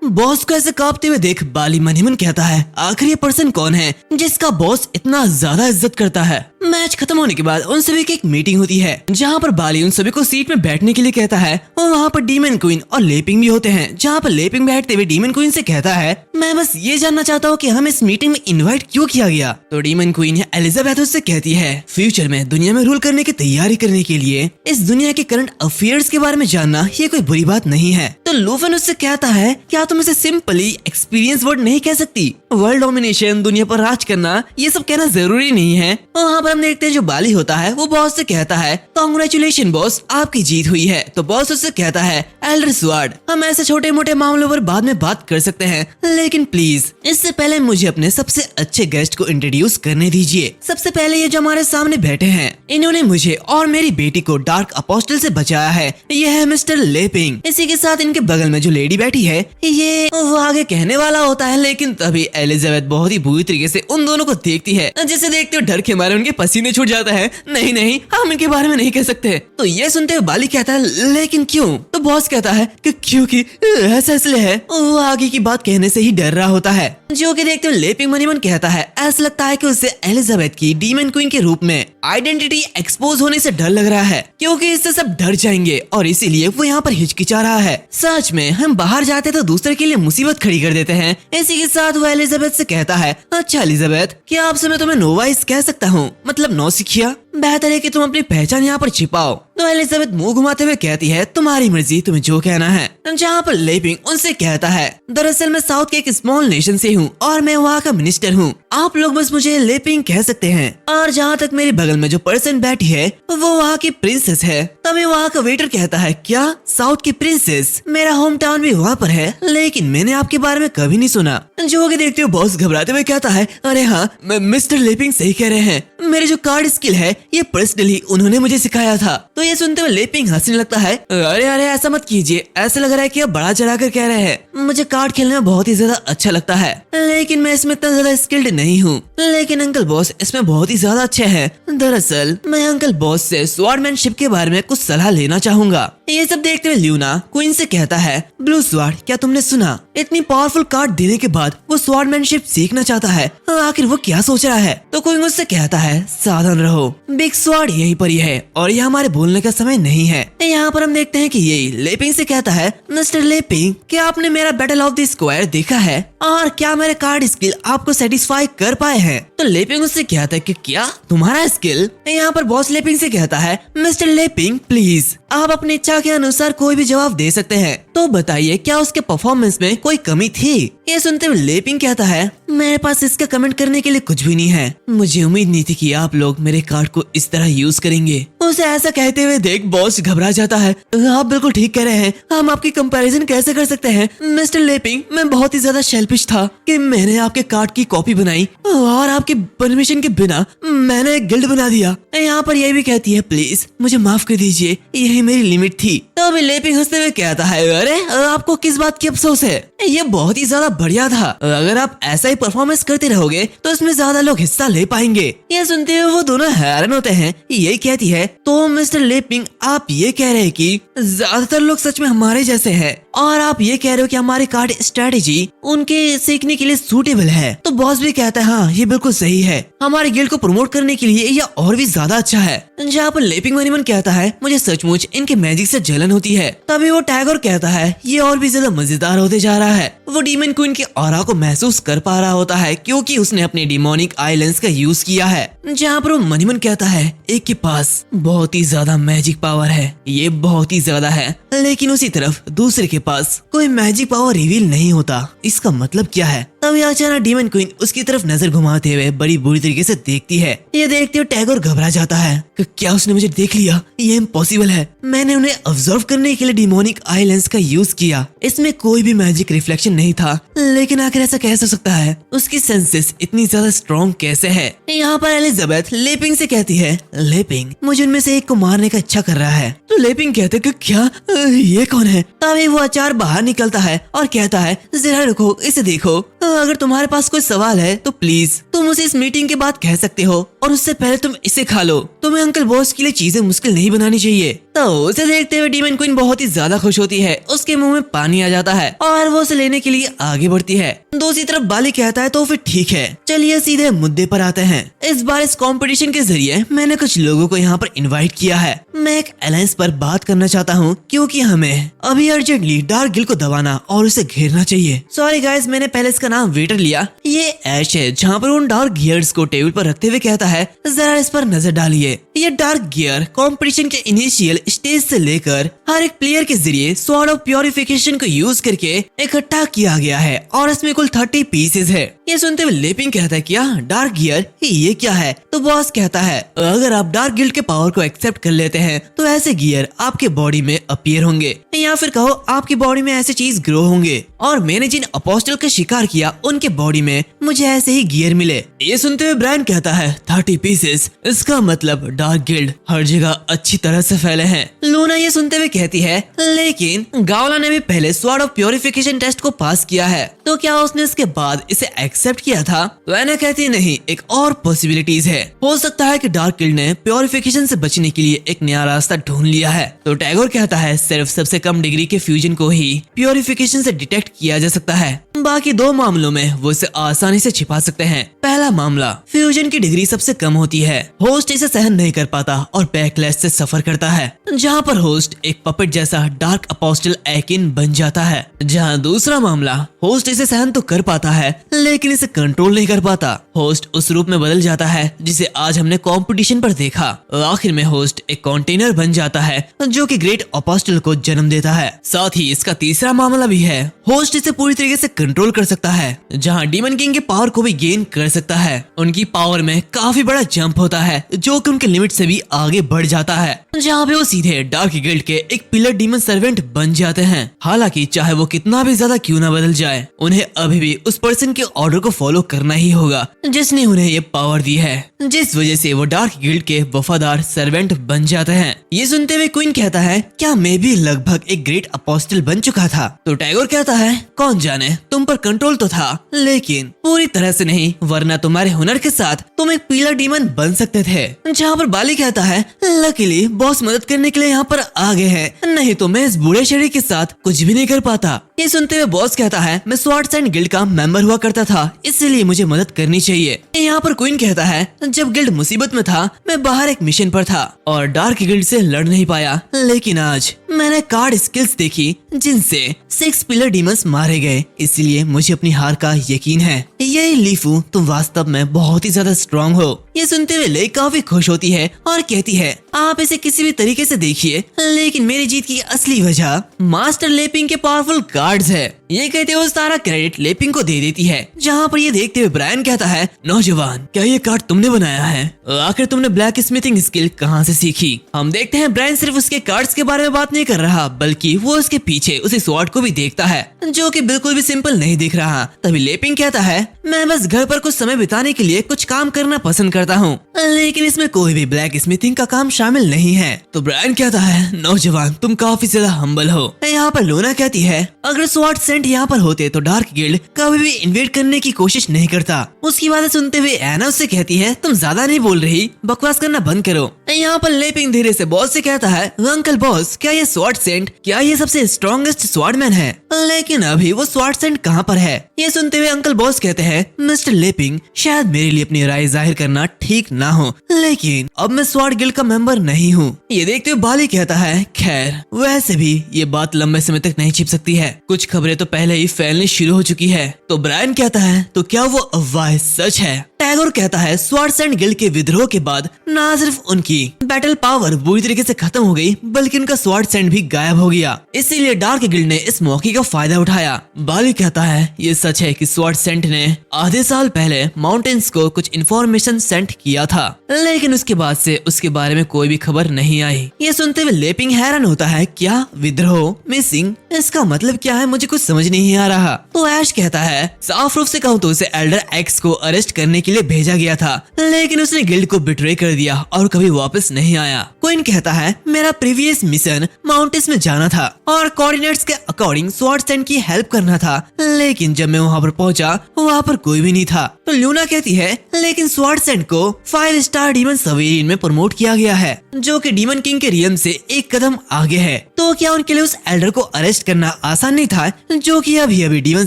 Boss को ऐसे कांपते हुए देख बाली मन ही मन कहता है, आखिर ये पर्सन कौन है जिसका बॉस इतना ज्यादा इज्जत करता है। मैच खत्म होने के बाद उन सभी की एक मीटिंग होती है जहाँ पर बाली उन सभी को सीट में बैठने के लिए कहता है और वहाँ पर डीमन क्वीन और लेपिंग भी होते हैं, जहाँ पर लेपिंग बैठते हुए डीमन क्वीन से कहता है, मैं बस ये जानना चाहता हूँ कि हम इस मीटिंग में इनवाइट क्यों किया गया। तो डीमन क्वीन एलिजाबेथ उससे कहती है, फ्यूचर में दुनिया में रूल करने की तैयारी करने के लिए इस दुनिया के करंट अफेयर्स के बारे में जानना ये कोई बुरी बात नहीं है। तो लूफन उससे कहता है, क्या तुम इसे सिंपली एक्सपीरियंस वर्ड नहीं कह सकती? वर्ल्ड डोमिनेशन, दुनिया पर राज करना, ये सब कहना जरूरी नहीं है। और वहाँ पर हम देखते हैं जो बाली होता है वो बॉस से कहता है, कांग्रेचुलेशन बॉस, आपकी जीत हुई है। तो बॉस उससे कहता है, एल्डर स्वार्ड, हम ऐसे छोटे मोटे मामलों पर बाद में बात कर सकते हैं, लेकिन प्लीज इससे पहले मुझे अपने सबसे अच्छे गेस्ट को इंट्रोड्यूस करने दीजिए। सबसे पहले ये जो हमारे सामने बैठे हैं, इन्होंने मुझे और मेरी बेटी को डार्क अपोस्टल से बचाया है। ये है मिस्टर लेपिंग। इसी के साथ इनके बगल में जो लेडी बैठी है, ये वो आगे कहने वाला होता है, लेकिन तभी एलिजाबेथ बहुत ही बुरी तरीके से उन दोनों को देखती है, जिसे देखते हुए डर के मारे उनके पसीने छूट जाता है। नहीं नहीं, हम इनके बारे में नहीं कह सकते। तो ये सुनते हुए बाली कहता है, लेकिन क्यों? तो बॉस कहता है कि क्योंकि ऐसा इसलिए है। वो आगे की बात कहने से ही डर रहा होता है, जो कि देखते हुए लेपिंग मनी मन कहता है, ऐसा लगता है कि उसे एलिजाबेथ की डीमन क्वीन के रूप में आइडेंटिटी एक्सपोज होने से डर लग रहा है, क्योंकि इससे सब डर जाएंगे और इसीलिए वो यहाँ पर हिचकिचा रहा है। सच में हम बाहर जाते तो दूसरे के लिए मुसीबत खड़ी कर देते हैं। इसी के साथ वो एलिजाबेथ से कहता है, अच्छा एलिजाबेथ, क्या आपसे मैं तुम्हें नोवाइस कह सकता हूँ? मतलब नौसिखिया। बेहतर है कि तुम अपनी पहचान यहाँ पर छिपाओ। तो एलिजाबेथ मुंह घुमाते हुए कहती है, तुम्हारी मर्जी, तुम्हें जो कहना है। जहाँ पर लेपिंग उनसे कहता है, दरअसल मैं साउथ के एक स्मॉल नेशन से हूँ और मैं वहाँ का मिनिस्टर हूँ। आप लोग बस मुझे लेपिंग कह सकते हैं। और जहाँ तक मेरे बगल में जो पर्सन बैठी है वो वहाँ की प्रिंसेस है। तभी वहाँ का वेटर कहता है, क्या साउथ की प्रिंसेस? मेरा होम टाउन भी वहाँ पर है, लेकिन मैंने आपके बारे में कभी नहीं सुना। जो कि देखते हुए बॉस घबराते हुए कहता है, अरे हाँ, मिस्टर लेपिंग सही कह रहे हैं, मेरे जो कार्ड स्किल है ये पर्सनली उन्होंने मुझे सिखाया था। तो ये सुनते हुए लेपिंग हंसने लगता है, अरे अरे ऐसा मत कीजिए, ऐसा लग रहा है कि आप बड़ा चढ़ा कर कह रहे हैं। मुझे कार्ड खेलने में बहुत ही ज्यादा अच्छा लगता है, लेकिन मैं इसमें इतना ज्यादा स्किल्ड नहीं हूँ। लेकिन अंकल बॉस इसमें बहुत ही ज्यादा अच्छे हैं। दरअसल मैं अंकल बॉस से स्वॉर्डमैनशिप के बारे में कुछ सलाह लेना चाहूंगा। ये सब देखते हुए ल्यूना क्वीन से कहता है, ब्लू स्वॉर्ड, क्या तुमने सुना? इतनी पावरफुल कार्ड देने के बाद वो स्वॉर्डमैनशिप सीखना चाहता है, आखिर वो क्या सोच रहा है? तो क्वीन उससे कहता है, सावधान रहो, बिग स्वॉर्ड यहीं पर ही है और ये हमारे बोलने का समय नहीं है। यहाँ पर हम देखते हैं कि ये लेपिंग से कहता है, मिस्टर लेपिंग, क्या आपने मेरा बैटल ऑफ द स्क्वायर देखा है और क्या मेरे कार्ड स्किल आपको सेटिस्फाई कर पाए हैं? तो लेपिंग उससे कहता है कि क्या तुम्हारा स्किल? यहाँ पर बॉस लेपिंग से कहता है, मिस्टर लेपिंग प्लीज, आप अपनी इच्छा के अनुसार कोई भी जवाब दे सकते हैं। तो बताइए, क्या उसके परफॉर्मेंस में कोई कमी थी? ये सुनते हुए लेपिंग कहता है, मेरे पास इसका कमेंट करने के लिए कुछ भी नहीं है। मुझे उम्मीद नहीं थी कि आप लोग मेरे कार्ड को इस तरह यूज करेंगे। उसे ऐसा कहते हुए देख बॉस घबरा जाता है। आप बिल्कुल ठीक कह रहे हैं, हम आपकी कंपैरिजन कैसे कर सकते हैं? मिस्टर लेपिंग, मैं बहुत ही ज्यादा शेल्फिश था कि मैंने आपके कार्ड की कॉपी बनाई और आपके परमिशन के बिना मैंने एक गिल्ड बना दिया। यहाँ पर यह भी कहती है, प्लीज मुझे माफ कर दीजिए, यही मेरी लिमिट थी। तो अभी लेपिंग हंसते हुए कहता है, अरे आपको किस बात की अफसोस है? ये बहुत ही ज्यादा बढ़िया था। अगर आप ऐसा ही परफॉर्मेंस करते रहोगे तो इसमें ज्यादा लोग हिस्सा ले पाएंगे। ये सुनते हुए वो दोनों हैरान होते हैं। ये कहती है, तो मिस्टर लेपिंग, आप ये कह रहे हैं कि ज्यादातर लोग सच में हमारे जैसे हैं और आप ये कह रहे हो कि हमारी कार्ड स्ट्रेटेजी उनके सीखने के लिए सूटेबल है? तो बॉस भी कहता है, हाँ ये बिल्कुल सही है, हमारे गिल्ड को प्रमोट करने के लिए यह और भी ज्यादा अच्छा है। जहाँ पर लेपिंग मनीमन कहता है, मुझे सचमुच इनके मैजिक से जलन होती है। तभी वो टैगोर कहता है, ये और भी ज्यादा मजेदार होते जा रहा है। वो डीमन क्वीन के ऑरा को महसूस कर पा रहा होता है, क्योंकि उसने अपने डिमोनिक आई लेंस का यूज किया है। जहाँ पर वो मनीमन कहता है, एक के पास बहुत ही ज्यादा मैजिक पावर है, ये बहुत ही ज्यादा है, लेकिन उसी तरफ दूसरे के पास कोई मैजिक पावर रिवील नहीं होता। इसका मतलब क्या है? तभी अचानक डीमन क्वीन उसकी तरफ नजर घुमाते हुए बड़ी बुरी तरीके से देखती है। ये देखते हुए टैगोर घबरा जाता है कि क्या उसने मुझे देख लिया? ये इम्पॉसिबल है, मैंने उन्हें ऑब्जर्व करने के लिए डिमोनिक आई लेंस का यूज किया, इसमें कोई भी मैजिक रिफ्लेक्शन नहीं था, लेकिन आखिर ऐसा कैसे हो सकता है? उसकी सेंसेस इतनी ज्यादा स्ट्रॉन्ग कैसे है? यहाँ पर एलिजाबेथ लेपिंग से कहती है, लेपिंग, मुझे उनमें से एक को मारने का इच्छा कर रहा है। तो लेपिंग कहते कि क्या ये कौन है? तभी वो अचार बाहर निकलता है और कहता है, जरा रुको, इसे देखो, अगर तुम्हारे पास कोई सवाल है तो प्लीज तुम उसे इस मीटिंग के बाद कह सकते हो, और उससे पहले तुम इसे खा लो। तुम्हें अंकल बॉस के लिए चीजें मुश्किल नहीं बनानी चाहिए। तो उसे देखते हुए डीमन क्वीन बहुत ही ज्यादा खुश होती है, उसके मुंह में पानी आ जाता है और वो उसे लेने के लिए आगे बढ़ती है। दूसरी तरफ बाली कहता है तो फिर ठीक है, चलिए सीधे मुद्दे पर आते हैं। इस बार इस कंपटीशन के जरिए मैंने कुछ लोगों को यहाँ पर इनवाइट किया है। मैं एक अलायंस पर बात करना चाहता हूँ क्योंकि हमें अभी अर्जेंटली डार्क गिल्ड को दबाना और उसे घेरना चाहिए। सॉरी गाइस, मैंने पहले इसका नाम वेटर लिया। ये ऐश है, जहाँ पर उन डार्क गियर्स को टेबल पर रखते हुए कहता है जरा इस पर नजर डालिए। ये डार्क गियर कंपटीशन के इनिशियल स्टेज से लेकर हर एक प्लेयर के जरिए स्वॉर्ड ऑफ प्योरिफिकेशन को यूज करके इकट्ठा किया गया है और इसमें कुल 30 पीसेज है। ये सुनते हुए लेपिंग कहता है क्या डार्क गियर, ये क्या है? तो बॉस कहता है अगर आप डार्क गिल्ड के पावर को एक्सेप्ट कर लेते हैं तो ऐसे गियर आपके बॉडी में अपीयर होंगे, या फिर कहो आपकी बॉडी में ऐसे चीज ग्रो होंगे। और मैंने जिन अपोस्टल का शिकार किया उनके बॉडी में मुझे ऐसे ही गियर मिले। ये सुनते हुए ब्रायन कहता है 30 पीसेस, इसका मतलब डार्क गिल्ड हर जगह अच्छी तरह से फैले हैं। लूना ये सुनते हुए कहती है लेकिन गावला ने भी पहले स्वॉर्ड ऑफ प्योरिफिकेशन टेस्ट को पास किया है, तो क्या उसने इसके बाद इसे एक्सेप्ट किया था? तो एना कहती नहीं, एक और पॉसिबिलिटीज है। हो सकता है कि डार्क गिल्ड ने प्योरिफिकेशन से बचने के लिए एक नया रास्ता ढूंढ लिया है। तो टैगोर कहता है सिर्फ सबसे कम डिग्री के फ्यूजन को ही प्योरिफिकेशन से डिटेक्ट किया जा सकता है, बाकी दो मामलों में वो इसे आसानी से छिपा सकते हैं। पहला मामला, फ्यूजन की डिग्री सबसे कम होती है, होस्ट इसे सहन नहीं कर पाता और बैकलैश से सफर करता है, जहाँ पर होस्ट एक पपेट जैसा डार्क अपोस्टल एकिन बन जाता है। जहाँ दूसरा मामला, होस्ट इसे सहन तो कर पाता है लेकिन इसे कंट्रोल नहीं कर पाता। होस्ट उस रूप में बदल जाता है जिसे आज हमने कंपटीशन पर देखा। आखिर में होस्ट एक कंटेनर बन जाता है जो कि ग्रेट अपोस्टल को जन्म देता है। साथ ही इसका तीसरा मामला भी है, होस्ट इसे पूरी तरीके से कंट्रोल कर सकता है, जहां डीमन किंग के पावर को भी गेन कर सकता है। उनकी पावर में काफी बड़ा जंप होता है जो कि उनके लिमिट से भी आगे बढ़ जाता है, जहां पे वो सीधे डार्क गिल्ड के एक पिलर डीमन सर्वेंट बन जाते हैं। हालांकि चाहे वो कितना भी ज्यादा क्यों ना बदल जाए, उन्हें अभी भी उस पर्सन के ऑर्डर को फॉलो करना ही होगा जिसने उन्हें ये पावर दी है, जिस वजह से वो डार्क गिल्ड के वफादार सर्वेंट बन जाते हैं। ये सुनते हुए क्वीन कहता है क्या मैं भी लगभग एक ग्रेट अपोस्टल बन चुका था? तो टैगोर कहता है कौन जाने, तुम पर कंट्रोल तो था लेकिन पूरी तरह से नहीं, वरना तुम्हारे हुनर के साथ तुम एक पिलर डीमन बन सकते थे। जहाँ पर बाली कहता है लकीली बॉस मदद करने के लिए यहाँ पर आ गए हैं, नहीं तो मैं इस बूढ़े शरीर के साथ कुछ भी नहीं कर पाता। ये सुनते हुए बॉस कहता है मैं स्वॉर्ड्स एंड गिल्ड का मेंबर हुआ करता था, इसलिए मुझे मदद करनी चाहिए। यहाँ पर क्वीन कहता है जब गिल्ड मुसीबत में था मैं बाहर एक मिशन पर था और डार्क गिल्ड से लड़ नहीं पाया, लेकिन आज मैंने कार्ड स्किल्स देखी जिनसे 6 पिलर डीमंस मारे गए, इसलिए मुझे अपनी हार का यकीन है। यही लीफू, तुम वास्तव में बहुत ही ज्यादा स्ट्रॉन्ग हो। ये सुनते हुए ले काफी खुश होती है और कहती है आप इसे किसी भी तरीके से देखिए, लेकिन मेरी जीत की असली वजह मास्टर लेपिंग के पावरफुल कार्ड्स है। ये कहते हुए सारा क्रेडिट लेपिंग को दे देती है, जहाँ पर ये देखते हुए ब्रायन कहता है नौजवान क्या ये कार्ड तुमने बनाया है? आखिर तुमने ब्लैक स्मिथिंग स्किल कहाँ से सीखी? हम देखते हैं ब्रायन सिर्फ उसके कार्ड्स के बारे में बात नहीं कर रहा, बल्कि वो उसके पीछे उसी स्वॉर्ड को भी देखता है जो कि बिल्कुल भी सिंपल नहीं दिख रहा। तभी लेपिंग कहता है मैं बस घर पर कुछ समय बिताने के लिए कुछ काम करना पसंद करता हूँ, लेकिन इसमें कोई भी ब्लैक स्मिथिंग का काम शामिल नहीं है। तो ब्रायन कहता है नौजवान तुम काफी ज्यादा हम्बल हो। यहाँ पर लूना कहती है अगर स्वॉर्ड सेंट यहाँ पर होते तो डार्क गिल्ड कभी भी इन्वेड करने की कोशिश नहीं करता। उसकी बातें सुनते हुए एना उससे कहती है तुम ज्यादा नहीं बोल रही, बकवास करना बंद करो। यहाँ पर लेपिंग धीरे से बॉस से कहता है अंकल बॉस क्या ये स्वॉर्ड सेंट, क्या ये सबसे स्ट्रॉन्गेस्ट स्वॉर्डमैन है? लेकिन अभी वो स्वॉर्ड सेंट कहाँ पर है? ये सुनते हुए अंकल बॉस कहते हैं मिस्टर लेपिंग शायद मेरे लिए अपनी राय जाहिर करना ठीक ना हो, लेकिन अब मैं स्वॉर्ड गिल्ड का मेंबर नहीं हूँ। ये देखते हुए बाली कहता है खैर वैसे भी ये बात लंबे समय तक नहीं छिप सकती है, कुछ खबरें तो पहले ही फैलनी शुरू हो चुकी है। तो ब्रायन कहता है तो क्या वो अफवाह सच है? टैगोर कहता है स्वॉर्ड्स एंड गिल्ड के विद्रोह के बाद न सिर्फ उनकी बैटल पावर बुरी तरीके से खत्म हो गई, बल्कि उनका स्वॉर्ड सेंट भी गायब हो गया, इसीलिए डार्क गिल्ड ने इस मौके का फायदा उठाया। बाली कहता है ये सच है कि स्वॉर्ड सेंट ने आधे साल पहले माउंटेन्स को कुछ इन्फॉर्मेशन सेंड किया था, लेकिन उसके बाद से उसके बारे में कोई भी खबर नहीं आई। ये सुनते हुए लेपिंग हैरान होता है क्या विद्रोह, मिसिंग, इसका मतलब क्या है? मुझे कुछ समझ नहीं आ रहा। तो ऐश कहता है साफ रूप से कहूँ तो उसे एल्डर एक्स को अरेस्ट करने के लिए भेजा गया था, लेकिन उसने गिल्ड को बिट्रे कर दिया और कभी वापस नहीं आया। क्वीन कहता है मेरा प्रीवियस मिशन माउंटेन्स में जाना था और कोऑर्डिनेट्स के अकॉर्डिंग स्वॉर्डसैंड की हेल्प करना था, लेकिन जब मैं वहाँ पर पहुँचा वहाँ पर कोई भी नहीं था। तो ल्यूना कहती है लेकिन स्वॉर्डसैंड को 5 स्टार डीमन सवेरियन में प्रमोट किया गया है, जो कि डीमन किंग के रियम से एक कदम आगे है। तो क्या उनके लिए उस एल्डर को अरेस्ट करना आसान नहीं था, जो कि अभी डीमन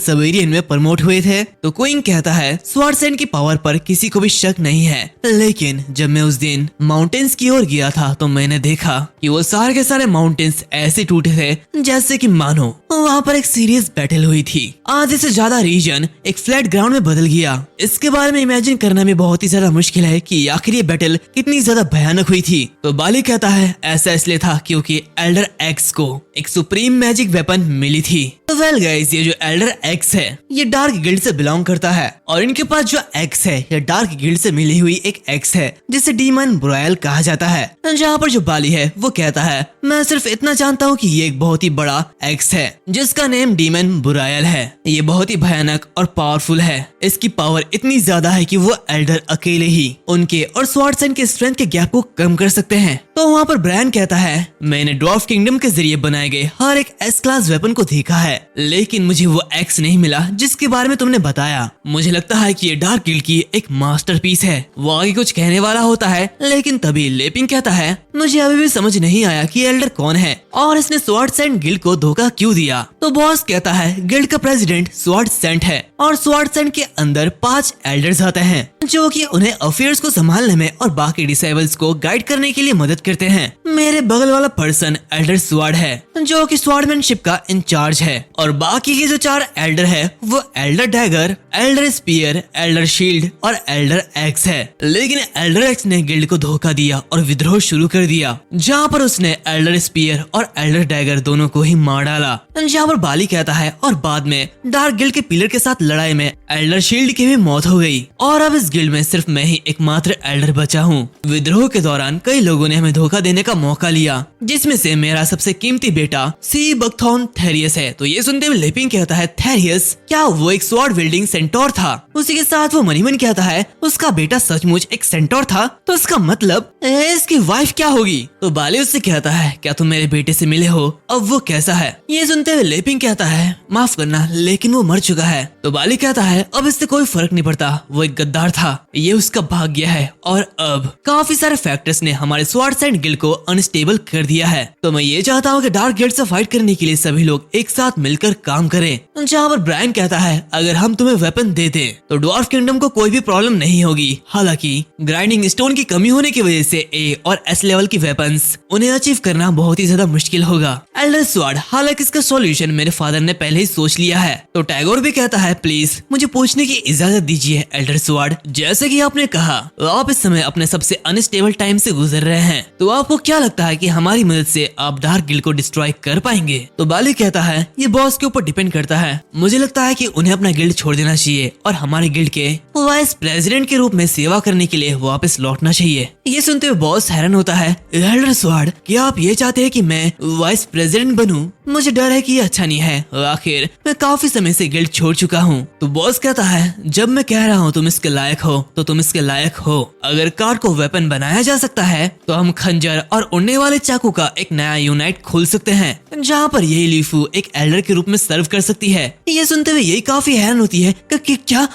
सवेरियन में प्रमोट हुए थे? तो क्वीन कहता है स्वॉर्डसैंड की पावर पर किसी को भी शक नहीं है, लेकिन जब मैं उस दिन माउंटेन्स की ओर गया था तो मैंने देखा कि वो सारे के सारे माउंटेन्स ऐसे टूटे थे जैसे कि मानो वहाँ पर एक सीरियस बैटल हुई थी। आधे से ज्यादा रीजन एक फ्लैट ग्राउंड में बदल गया। इसके बारे में इमेजिन करना भी बहुत ही ज्यादा मुश्किल है कि आखिर ये बैटल कितनी ज्यादा भयानक हुई थी। तो बाली कहता है ऐसा इसलिए था क्योंकि एल्डर एक्स को एक सुप्रीम मैजिक वेपन मिली थी। तो वेल गाइस, ये जो एल्डर एक्स है ये डार्क गिल्ड से बिलोंग करता है और इनके पास जो एक्स है ये डार्क गिल्ड से मिली हुई एक एक्स है जिसे डीमन बुरायल कहा जाता है। जहाँ पर जो बाली है वो कहता है मैं सिर्फ इतना जानता हूँ कि ये एक बहुत ही बड़ा एक्स है जिसका नेम डीमन बुरायल है। ये बहुत ही भयानक और पावरफुल है। इसकी पावर इतनी ज्यादा है कि वो एल्डर अकेले ही उनके और स्वॉर्डसैंड के स्ट्रेंथ के गैप को कम कर सकते हैं। तो वहाँ पर ब्रायन कहता है मैंने ड्वार्फ किंगडम के जरिए बनाए गए हर एक एस क्लास वेपन को देखा है, लेकिन मुझे वो एक्स नहीं मिला जिसके बारे में तुमने बताया। मुझे लगता है कि ये डार्क गिल्ड की एक मास्टरपीस है। वो आगे कुछ कहने वाला होता है, लेकिन तभी लेपिंग कहता है मुझे अभी भी समझ नहीं आया कि एल्डर कौन है और इसने स्वॉर्डसैंड गिल्ड को धोखा क्यों दिया। तो बॉस कहता है गिल्ड का प्रेसिडेंट स्वॉर्डसैंड है और स्वॉर्डसैंड के अंदर 5 एल्डर्स आते हैं जो कि उन्हें अफेयर्स को संभालने में और बाकी डिसेबल्स को गाइड करने के लिए मदद करते हैं। मेरे बगल वाला पर्सन एल्डर स्वॉर्ड है जो कि स्वॉर्डमैनशिप का इंचार्ज है और बाकी के जो 4 एल्डर है वो elder dagger, elder spear, elder shield और एल्डर एक्स है। लेकिन एल्डर एक्स ने गिल्ड को धोखा दिया और विद्रोह शुरू कर दिया, जहाँ पर उसने एल्डर स्पीयर और एल्डर डैगर दोनों को ही मार डाला। जहाँ पर बाली कहता है और बाद में डार्क गिल्ड के पिलर के साथ लड़ाई में एल्डर शील्ड की भी मौत हो गई और अब इस गिल्ड में सिर्फ मैं ही एकमात्र एल्डर बचा हूँ। विद्रोह के दौरान कई लोगों ने हमें धोखा देने का मौका लिया, जिसमें से मेरा सबसे कीमती बेटा सी बकथॉन थेरियस है। तो ये सुनते हुए लेपिंग कहता है थेरियस क्या वो एक स्वॉर्ड विल्डिंग सेंटोर था? उसी के साथ वो मनीमन कहता है उसका बेटा सचमुच एक सेंटोर था, तो इसका मतलब इसकी वाइफ क्या होगी? तो बाली उससे कहता है क्या तुम मेरे बेटे से मिले हो? अब वो कैसा है? ये सुनते हुए लेपिंग कहता है माफ करना लेकिन वो मर चुका है। तो बाली कहता है अब इससे कोई फर्क नहीं पड़ता, वो एक गद्दार था, ये उसका भाग्य है और अब काफी सारे फैक्टर्स ने हमारे स्वॉर्डसैंड गिल्ड को अनस्टेबल कर दिया है। तो मैं ये चाहता हूँ कि डार्क गिल्ड से फाइट करने के लिए सभी लोग एक साथ मिलकर काम करें। जहाँ पर ब्रायन कहता है अगर हम तुम्हें वेपन दे दें तो ड्वार्फ किंगडम को कोई भी प्रॉब्लम नहीं होगी। हालांकि ग्राइंडिंग स्टोन की कमी होने की वजह से ए और एस लेवल की वेपन्स उन्हें अचीव करना बहुत ही ज्यादा मुश्किल होगा। एल्डर स्वॉर्ड हालांकि इसका सॉल्यूशन मेरे फादर ने पहले ही सोच लिया है। तो टैगोर भी कहता है प्लीज मुझे पूछने की इजाजत दीजिए एल्डर स्वॉर्ड, जैसे कि आपने कहा आप इस समय अपने सबसे अनस्टेबल टाइम से गुजर रहे हैं, तो आपको क्या लगता है कि हमारी मदद से आप डार्क गिल्ड को डिस्ट्रॉय कर पाएंगे? तो बाली कहता है ये बॉस के ऊपर डिपेंड करता है, मुझे लगता है कि उन्हें अपना गिल्ड छोड़ देना चाहिए और हमारे गिल्ड के वाइस प्रेसिडेंट के रूप में सेवा करने के लिए वापस लौटना चाहिए। ये सुनते हुए बॉस हैरान होता है एल्डर स्वॉर्ड क्या आप ये चाहते हैं कि मैं वाइस प्रेसिडेंट बनूं? मुझे डर है कि ये अच्छा नहीं है, आखिर मैं काफी समय से गिल्ड छोड़ चुका हूँ। तो बॉस कहता है जब मैं कह रहा हूँ तुम इसके लायक हो तो तुम इसके लायक हो। अगर कार्ड को वेपन बनाया जा सकता है तो हम खंजर और उड़ने वाले चाकू का एक नया यूनाइट खोल सकते हैं, जहाँ पर यही लीफू एक एल्डर के रूप में सर्व कर सकती है। ये सुनते हुए यही काफी हैरान होती है कि क्या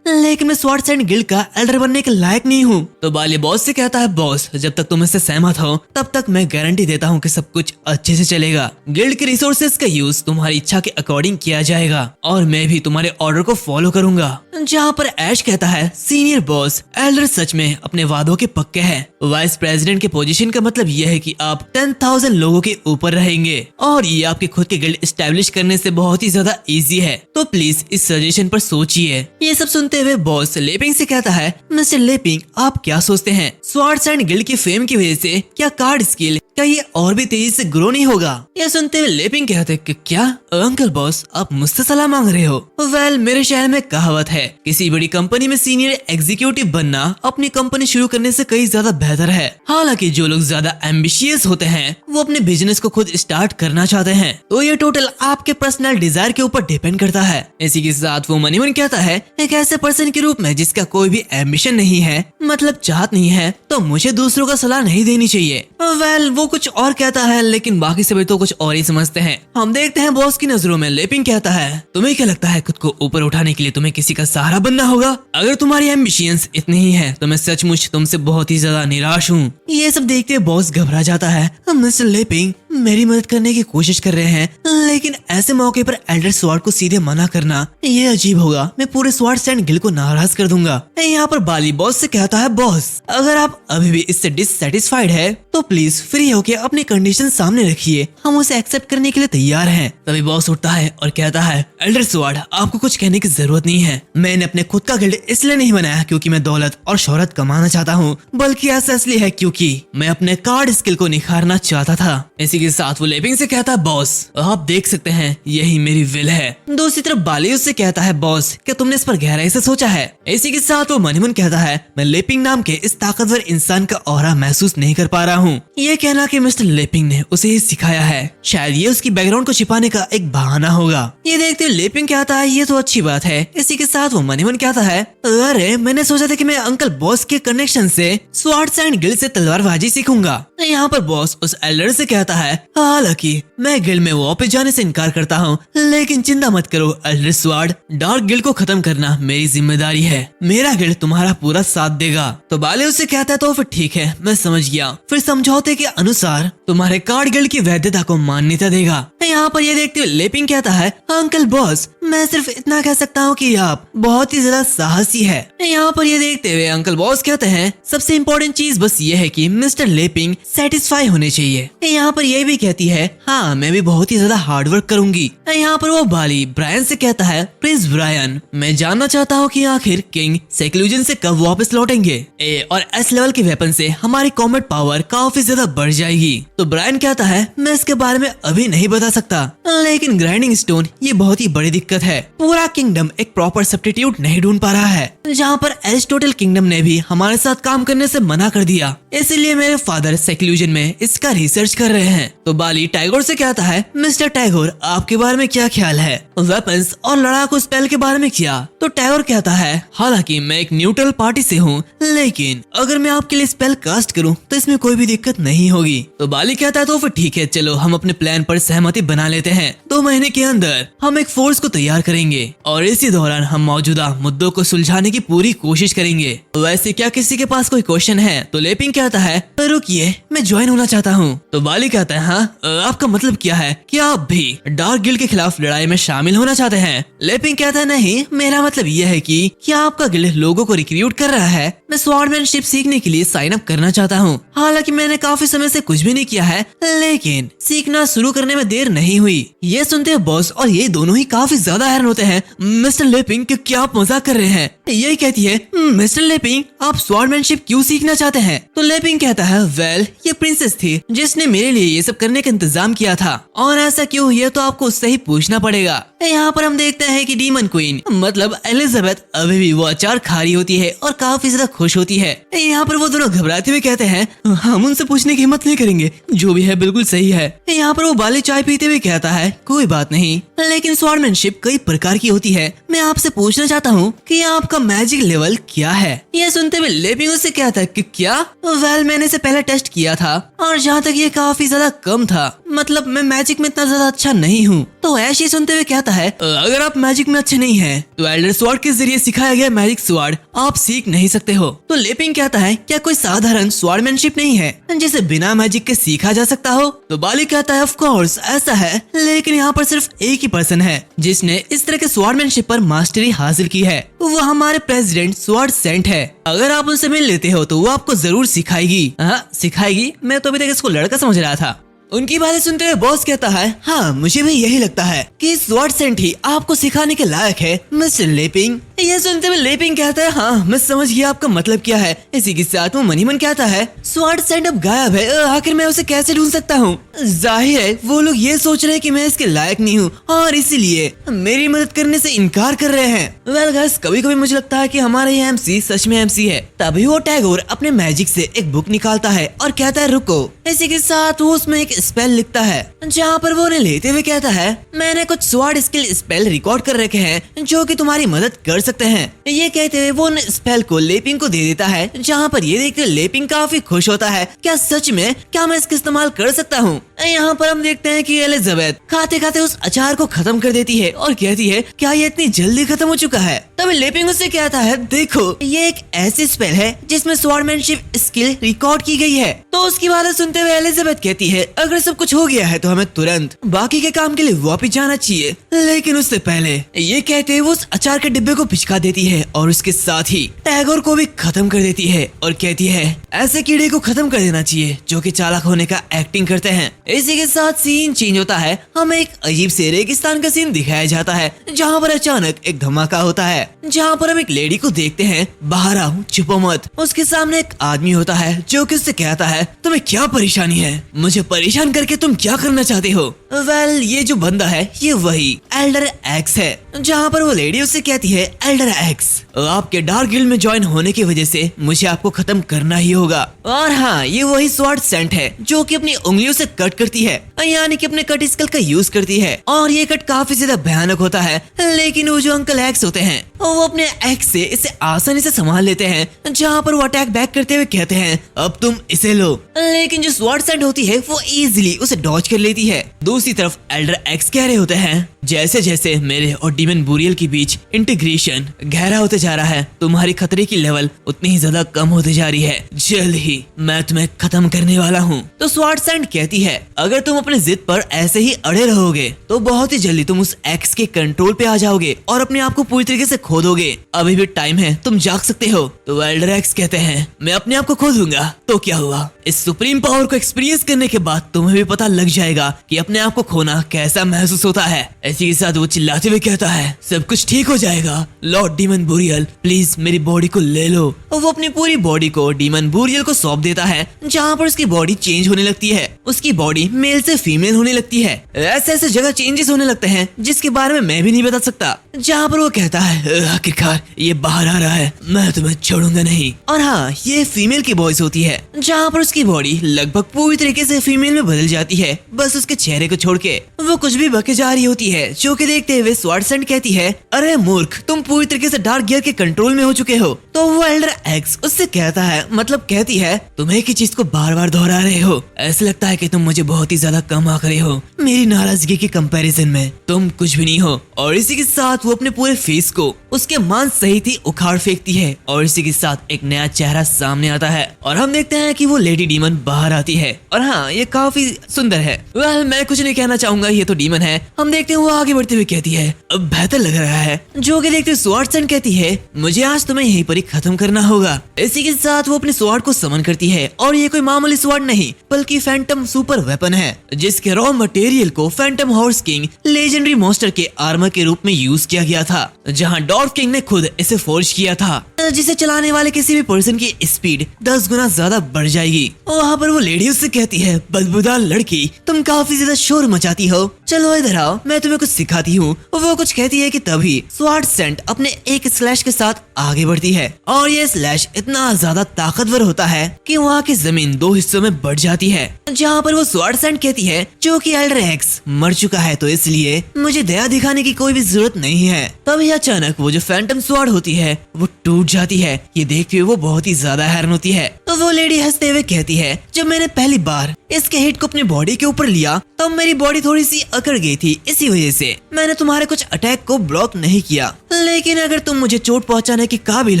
लेकिन मैं स्वॉर्डसैंड गिल्ड का एल्डर बनने के लायक नहीं हूँ। तो बाली बॉस से कहता है बॉस जब तक तुम इससे सहमत हो तब तक मैं गारंटी देता हूँ कि सब कुछ अच्छे से चलेगा। गिल्ड के रिसोर्सेज का यूज तुम्हारी इच्छा के अकॉर्डिंग किया जाएगा और मैं भी तुम्हारे ऑर्डर को फॉलो करूंगा। जहाँ पर ऐश कहता है सीनियर बॉस एल्डर सच में अपने वादों के पक्के हैं। वाइस प्रेसिडेंट के पोजीशन का मतलब यह है कि आप 10,000 लोगों के ऊपर रहेंगे और ये आपके खुद के गिल्ड एस्टेब्लिश करने से बहुत ही ज्यादा इजी है। तो प्लीज इस सजेशन पर सोचिए। ये सब सुनते हुए बॉस लेपिंग से कहता है मिस्टर लेपिंग आप क्या सोचते हैं स्वॉर्डसैंड गिल्ड की फेम की वजह से क्या कार्ड स्किल क्या ये और भी तेजी से ग्रो नहीं होगा? यह सुनते हुए लेपिंग कहते कि क्या अंकल बॉस आप मुझसे सलाह मांग रहे हो? वेल मेरे शहर में कहावत है किसी बड़ी कंपनी में सीनियर एग्जीक्यूटिव बनना अपनी कंपनी शुरू करने से कहीं ज्यादा बेहतर है। हालांकि जो लोग ज्यादा एम्बिशियस होते हैं वो अपने बिजनेस को खुद स्टार्ट करना चाहते हैं, तो ये टोटल आपके पर्सनल डिजायर के ऊपर डिपेंड करता है। इसी के साथ वो मनीमन कहता है एक ऐसे पर्सन के रूप में जिसका कोई भी एम्बिशन नहीं है, मतलब चाहत नहीं है, तो मुझे दूसरों का सलाह नहीं देनी चाहिए। वेल वो कुछ और कहता है, लेकिन बाकी सभी तो कुछ और ही समझते हैं। हम देखते हैं बॉस की नजरों में लेपिंग कहता है, तुम्हें क्या लगता है खुद को ऊपर उठाने के लिए तुम्हें किसी का सहारा बनना होगा? अगर तुम्हारी एम्बिशंस इतनी ही है तो मैं सचमुच तुमसे बहुत ही ज्यादा निराश हूँ। ये सब देखते बॉस घबरा जाता है। मिस्टर लेपिंग मेरी मदद करने की कोशिश कर रहे हैं, लेकिन ऐसे मौके पर एल्डर स्वॉर्ड को सीधे मना करना ये अजीब होगा। मैं पूरे स्वॉर्ड सैंड गिल्ड को नाराज कर दूंगा। यहाँ पर बाली बॉस से कहता है, बॉस अगर आप अभी भी इससे डिससेटिस्फाइड है तो प्लीज फ्री होके अपनी कंडीशन सामने रखिए, हम उसे एक्सेप्ट करने के लिए तैयार हैं। तभी बॉस उठता है और कहता है, एल्डर स्वॉर्ड आपको कुछ कहने की जरूरत नहीं है। मैंने अपने खुद का गिल्ड इसलिए नहीं बनाया क्योंकि मैं दौलत और शोहरत कमाना चाहता हूँ, बल्कि ऐसा इसलिए है क्योंकि मैं अपने कार्ड स्किल को निखारना चाहता था। इसी के साथ वो लेपिंग से कहता है, बॉस आप देख सकते हैं यही मेरी विल है। दूसरी तरफ बाली उससे कहता है, बॉस क्या तुमने इस पर गहराई से सोचा है? इसी के साथ वो मनीमन कहता है, मैं लेपिंग नाम के इस ताकतवर इंसान का ऑरा महसूस नहीं कर पा रहा हूँ। ये कहना कि मिस्टर लेपिंग ने उसे ही सिखाया है, शायद ये उसकी बैकग्राउंड को छिपाने का एक बहाना होगा। ये देखते हुए लेपिंग कहता है, ये तो अच्छी बात है। इसी के साथ वो मनीमन कहता है, अरे मैंने सोचा था कि मैं अंकल बॉस के कनेक्शन से स्वॉर्ड सैंड गिल्ड से तलवारबाजी सीखूंगा। यहाँ पर बॉस उस एल्डर से कहता है, हालांकि मैं गिल्ड में वापस जाने से इनकार करता हूँ, लेकिन चिंता मत करो एल्डर स्वॉर्ड, डार्क गिल्ड को खत्म करना मेरी जिम्मेदारी है। मेरा गिल्ड तुम्हारा पूरा साथ देगा। तो बाले उससे कहता है, तो फिर ठीक है मैं समझ गया। फिर समझौते के अनुसार तुम्हारे कार्ड गिल्ड की वैधता को मान्यता देगा। यहाँ पर ये देखते हुए लेपिंग कहता है, अंकल बॉस मैं सिर्फ इतना कह सकता हूँ कि आप बहुत ही ज्यादा साहसी है। यहाँ पर ये देखते हुए अंकल बॉस कहते हैं, सबसे इम्पोर्टेंट चीज बस ये है कि मिस्टर लेपिंग सेटिस्फाई होने चाहिए। यहाँ पर ये भी कहती है, हाँ मैं भी बहुत ही ज्यादा हार्ड वर्क करूंगी। यहाँ पर वो बाली ब्रायन से कहता है, प्रिंस ब्रायन मैं जानना चाहता हूँ कि आखिर किंग सेक्लूजन से कब वापस लौटेंगे। ए और एस लेवल के वेपन से हमारी कॉम्बैट पावर काफी ज्यादा बढ़ जाएगी। तो ब्रायन कहता है, मैं इसके बारे में अभी नहीं बता सकता, लेकिन ग्राइंडिंग स्टोन ये बहुत ही बड़ी दिक्कत है। पूरा किंगडम एक प्रॉपर सब्स्टिट्यूट नहीं ढूंढ पा रहा है, जहाँ पर एरिस्टोटल किंगडम ने भी हमारे साथ काम करने से मना कर दिया। इसलिए मेरे फादर सेक्लूजन में इसका रिसर्च कर रहे हैं। तो बाली टैगोर से कहता है, मिस्टर टैगोर आपके बारे में क्या ख्याल है? वेपन्स और लड़ाकू स्पेल के बारे में क्या? तो टैगोर कहता है, हालांकि मैं एक न्यूट्रल पार्टी से हूँ, लेकिन अगर मैं आपके लिए स्पेल कास्ट करूँ तो इसमें कोई भी दिक्कत नहीं होगी। तो बाली कहता है, तो फिर ठीक है चलो हम अपने प्लान पर सहमति बना लेते हैं। 2 महीने के अंदर हम एक फोर्स को तैयार करेंगे और इसी दौरान हम मौजूदा मुद्दों को सुलझाने की पूरी कोशिश करेंगे। वैसे क्या किसी के पास कोई क्वेश्चन है? तो लेपिंग कहता है, रुकिए मैं ज्वाइन होना चाहता हूँ। तो बाली कहता है, हाँ आपका मतलब क्या है? क्या आप भी डार्क गिल्ड के खिलाफ लड़ाई में शामिल होना चाहते हैं? लेपिंग कहता है, नहीं मेरा मतलब यह है कि क्या आपका गिल्ड लोगों को रिक्रूट कर रहा है? मैं स्वॉर्डमैनशिप सीखने के लिए साइन अप करना चाहता हूँ। हालांकि मैंने काफी समय से कुछ भी नहीं किया है, लेकिन सीखना शुरू करने में देर नहीं हुई। ये सुनते हैं बॉस और ये दोनों ही काफी ज्यादा हैरान होते हैं। मिस्टर लेपिंग क्या आप मजाक कर रहे हैं? यही कहती है, मिस्टर लेपिंग आप स्वॉर्डमैनशिप क्यों सीखना चाहते हैं? तो लेपिंग कहता है, वेल ये प्रिंसेस थी जिसने मेरे लिए ये सब करने का इंतजाम किया था, और ऐसा क्यों ये तो आपको उससे ही पूछना पड़ेगा। यहाँ पर हम देखते हैं कि डीमन क्वीन मतलब एलिजाबेथ अभी भी वो अचार खा रही होती है और काफी ज्यादा खुश होती है। यहाँ पर वो दोनों घबराते हुए कहते हैं, हम उनसे पूछने की हिम्मत नहीं करेंगे, जो भी है बिल्कुल सही है। यहाँ पर वो बाली चाय पीते हुए कहता है, कोई बात नहीं, लेकिन स्वॉर्डमैनशिप कई प्रकार की होती है। मैं आपसे पूछना चाहता हूँ कि आपका मैजिक लेवल क्या है? यह सुनते हुए लेपिंग उससे कहता है कि क्या? वेल मैंने इसे पहले टेस्ट किया था और जहाँ तक ये काफी ज्यादा कम था, मतलब मैं मैजिक में इतना ज्यादा अच्छा नहीं हूँ। तो ऐसे सुनते हुए कहता है, अगर आप मैजिक में अच्छे नहीं हैं, तो एल्डर स्वॉर्ड के जरिए सिखाया गया मैजिक स्वॉर्ड आप सीख नहीं सकते हो। तो लेपिंग कहता है, क्या कोई साधारण स्वॉर्डमैनशिप नहीं है जिसे बिना मैजिक के सीखा जा सकता हो? तो बाली कहता है, ऑफ कोर्स ऐसा है, लेकिन यहाँ पर सिर्फ एक ही पर्सन है जिसने इस तरह के स्वॉर्डमैनशिप पर मास्टरी हासिल की है, वो हमारे प्रेसिडेंट स्वॉर्ड सेंट है। अगर आप उनसे मिल लेते हो तो वो आपको जरूर सिखाएगी। हाँ सिखाएगी? मैं तो अभी तक इसको लड़का समझ रहा था। उनकी बातें सुनते हुए बॉस कहता है, हाँ मुझे भी यही लगता है कि स्वॉर्ड सेंट ही आपको सिखाने के लायक है मिस्टर लेपिंग। ये सुनते हुए लेपिंग कहता है, हाँ मैं समझ गया आपका मतलब क्या है। इसी के साथ वो मनीमन कहता है, स्वॉर्ड सेंट अब गायब है, आखिर मैं उसे कैसे ढूंढ सकता हूँ? जाहिर है वो लोग ये सोच रहे हैं कि मैं इसके लायक नहीं हूँ और इसीलिए मेरी मदद करने से इनकार कर रहे हैं। वेल गाइस कभी कभी मुझे लगता है कि हमारा ये एमसी सच में एमसी है। तभी वो टैगोर अपने मैजिक से एक बुक निकालता है और कहता है, रुको। इसी के साथ वो उसमें एक स्पेल लिखता है, जहाँ पर वो उन्हें लेते हुए कहता है, मैंने कुछ स्वॉर्ड स्किल स्पेल रिकॉर्ड कर रखे हैं जो कि तुम्हारी मदद कर सकते हैं। ये कहते हुए वो उन स्पेल को लेपिंग को दे देता है, जहाँ पर ये देखते लेपिंग काफी खुश होता है। क्या सच में, क्या मैं इसका इस्तेमाल कर सकता हूँ? यहाँ पर हम देखते हैं कि एलिजाबेथ खाते खाते उस अचार को खत्म कर देती है और कहती है, क्या ये इतनी जल्दी खत्म हो चुका है? तभी लेपिंग उससे कहता है, देखो ये एक ऐसी स्पेल है जिसमें स्वॉर्डमैनशिप स्किल रिकॉर्ड की गई है। तो उसकी बात सुनते हुए एलिजाबेथ कहती है, अगर सब कुछ हो गया है तो हमें तुरंत बाकी के काम के लिए वापस जाना चाहिए। लेकिन उससे पहले ये कहते हुए वो उस अचार के डिब्बे को पिचका देती है और उसके साथ ही टैगोर को भी खत्म कर देती है और कहती है, ऐसे कीड़े को खत्म कर देना चाहिए जो कि चालाक होने का एक्टिंग करते हैं। इसी के साथ सीन चेंज होता है, हमें एक अजीब से रेगिस्तान का सीन दिखाया जाता है, जहाँ पर अचानक एक धमाका होता है, जहाँ पर हम एक लेडी को देखते हैं, बाहर आओ छुपो मत। उसके सामने एक आदमी होता है जो कि उससे कहता है, तुम्हें क्या परेशानी है? मुझे परेशान करके तुम क्या करना चाहते हो? वेल, ये जो बंदा है ये वही एल्डर एक्स है, जहाँ पर वो लेडी उससे कहती है, एल्डर एक्स, आपके डार्क गिल्ड में ज्वाइन होने की वजह से मुझे आपको खत्म करना ही होगा। और हाँ, ये वही स्वॉर्ड सेंट है जो कि अपनी उंगलियों से कट करती है, यानी कि अपने कट स्कल का यूज करती है। और ये कट काफी ज्यादा भयानक होता है, लेकिन वो जो अंकल एक्स होते हैं वो अपने एक्स से इसे आसानी से संभाल लेते हैं, जहाँ पर वो अटैक बैक करते हुए कहते हैं, अब तुम इसे लो। लेकिन जो स्वॉर्ड सेंट होती है वो इजीली उसे डॉज कर लेती है। दूसरी तरफ एल्डर एक्स कह रहे होते हैं, जैसे जैसे मेरे और डीमन बोरियल के बीच इंटीग्रेशन गहरा होते जा रहा है, तुम्हारी खतरे की लेवल उतनी ही ज्यादा कम होते जा रही है। जल्द ही मैं तुम्हें खत्म करने वाला हूँ। तो स्वॉर्ड सेंट कहती है, अगर तुम अपने जिद पर ऐसे ही अड़े रहोगे तो बहुत ही जल्दी तुम उस एक्स के कंट्रोल पे आ जाओगे और अपने आप को पूरी तरीके से खो दोगे। अभी भी टाइम है, तुम जाग सकते हो। तो एल्डर एक्स कहते हैं, मैं अपने आप को खो दूंगा तो क्या हुआ? इस सुप्रीम पावर को एक्सपीरियंस करने के बाद तुम्हें भी पता लग जाएगा कि अपने आप को खोना कैसा महसूस होता है। इसी के साथ वो चिल्लाते हुए कहता है, सब कुछ ठीक हो जाएगा। लॉर्ड डीमन बोरियल, प्लीज मेरी बॉडी को ले लो। और वो अपनी पूरी बॉडी को डीमन बोरियल को सौंप देता है, जहाँ पर उसकी बॉडी चेंज होने लगती है। उसकी बॉडी मेल से फीमेल होने लगती है। ऐसे ऐसे जगह चेंजेस होने लगते हैं जिसके बारे में मैं भी नहीं बता सकता। जहाँ पर वो कहता है, आखिरकार ये बाहर आ रहा है, मैं तुम्हें छोड़ूंगा नहीं। और हाँ, ये फीमेल की वॉइस होती है, जहाँ पर उसकी बॉडी लगभग पूरी तरीके से फीमेल में बदल जाती है, बस उसके चेहरे को छोड़ के। वो कुछ भी बके जा रही होती है, जो कि देखते हुए स्वॉर्ड सेंट कहती है, अरे मूर्ख, तुम पूरी तरीके से डार्क गियर के कंट्रोल में हो चुके हो। तो वो एल्डर एक्स उससे कहता है, मतलब कहती है, तुम एक ही चीज को बार बार दोहरा रहे हो। ऐसा लगता है कि तुम मुझे बहुत ही ज्यादा कम आंक रहे हो। मेरी नाराजगी के कंपैरिजन में तुम कुछ भी नहीं हो। और इसी के साथ वो अपने पूरे फेस को उसके मांस सहित ही उखाड़ फेंकती है और इसी के साथ एक नया चेहरा सामने आता है और हम देखते हैं कि वो लेडी डीमन बाहर आती है। और हाँ, ये काफी सुंदर है। वेल, मैं कुछ नहीं कहना चाहूंगा, ये तो डीमन है। हम देखते हैं वो आगे बढ़ते हुए कहती है, अब बेहतर लग रहा है। जो कि देखते स्वॉर्ड सेंट कहती है, मुझे आज तुम्हें यहीं पर ही खत्म करना होगा। इसी के साथ वो अपने स्वॉर्ड को समन करती है और ये कोई मामूली स्वॉर्ड नहीं बल्कि फैंटम सुपर वेपन है, जिसके रॉ मटेरियल को Phantom horse king legendary monster के आर्मर के रूप में यूज किया गया था, जहाँ डॉर्फ किंग ने खुद इसे फोर्ज किया था, जिसे चलाने वाले किसी भी पर्सन की स्पीड 10 गुना ज्यादा बढ़ जाएगी। वहाँ पर वो लेडी उससे कहती है, बदबूदार लड़की, तुम काफी ज्यादा शोर मचाती हो, चलो इधर आओ, मैं तुम्हें कुछ सिखाती हूँ। वो कुछ कहती है कि तभी स्वॉर्ड सेंट अपने एक स्लैश के साथ आगे बढ़ती है और ये स्लैश इतना ज्यादा ताकतवर होता है कि वहाँ की जमीन 2 हिस्सों में बढ़ जाती है। जहाँ पर वो स्वॉर्ड सेंट कहती है, जो कि एल्डर एक्स मर चुका है तो इसलिए मुझे दया दिखाने की कोई भी जरूरत नहीं है। तभी अचानक वो जो फैंटम स्वॉर्ड होती है वो टूट जाती है। ये देखते हुए वो बहुत ही ज्यादा हैरान होती है। तो वो लेडी हंसते हुए कहती है, जब मैंने पहली बार इसके हिट को अपनी बॉडी के ऊपर लिया तब मेरी बॉडी थोड़ी सी अकड़ गई थी, इसी वजह से मैंने तुम्हारे कुछ अटैक को ब्लॉक नहीं किया। लेकिन अगर तुम मुझे चोट पहुंचाने के काबिल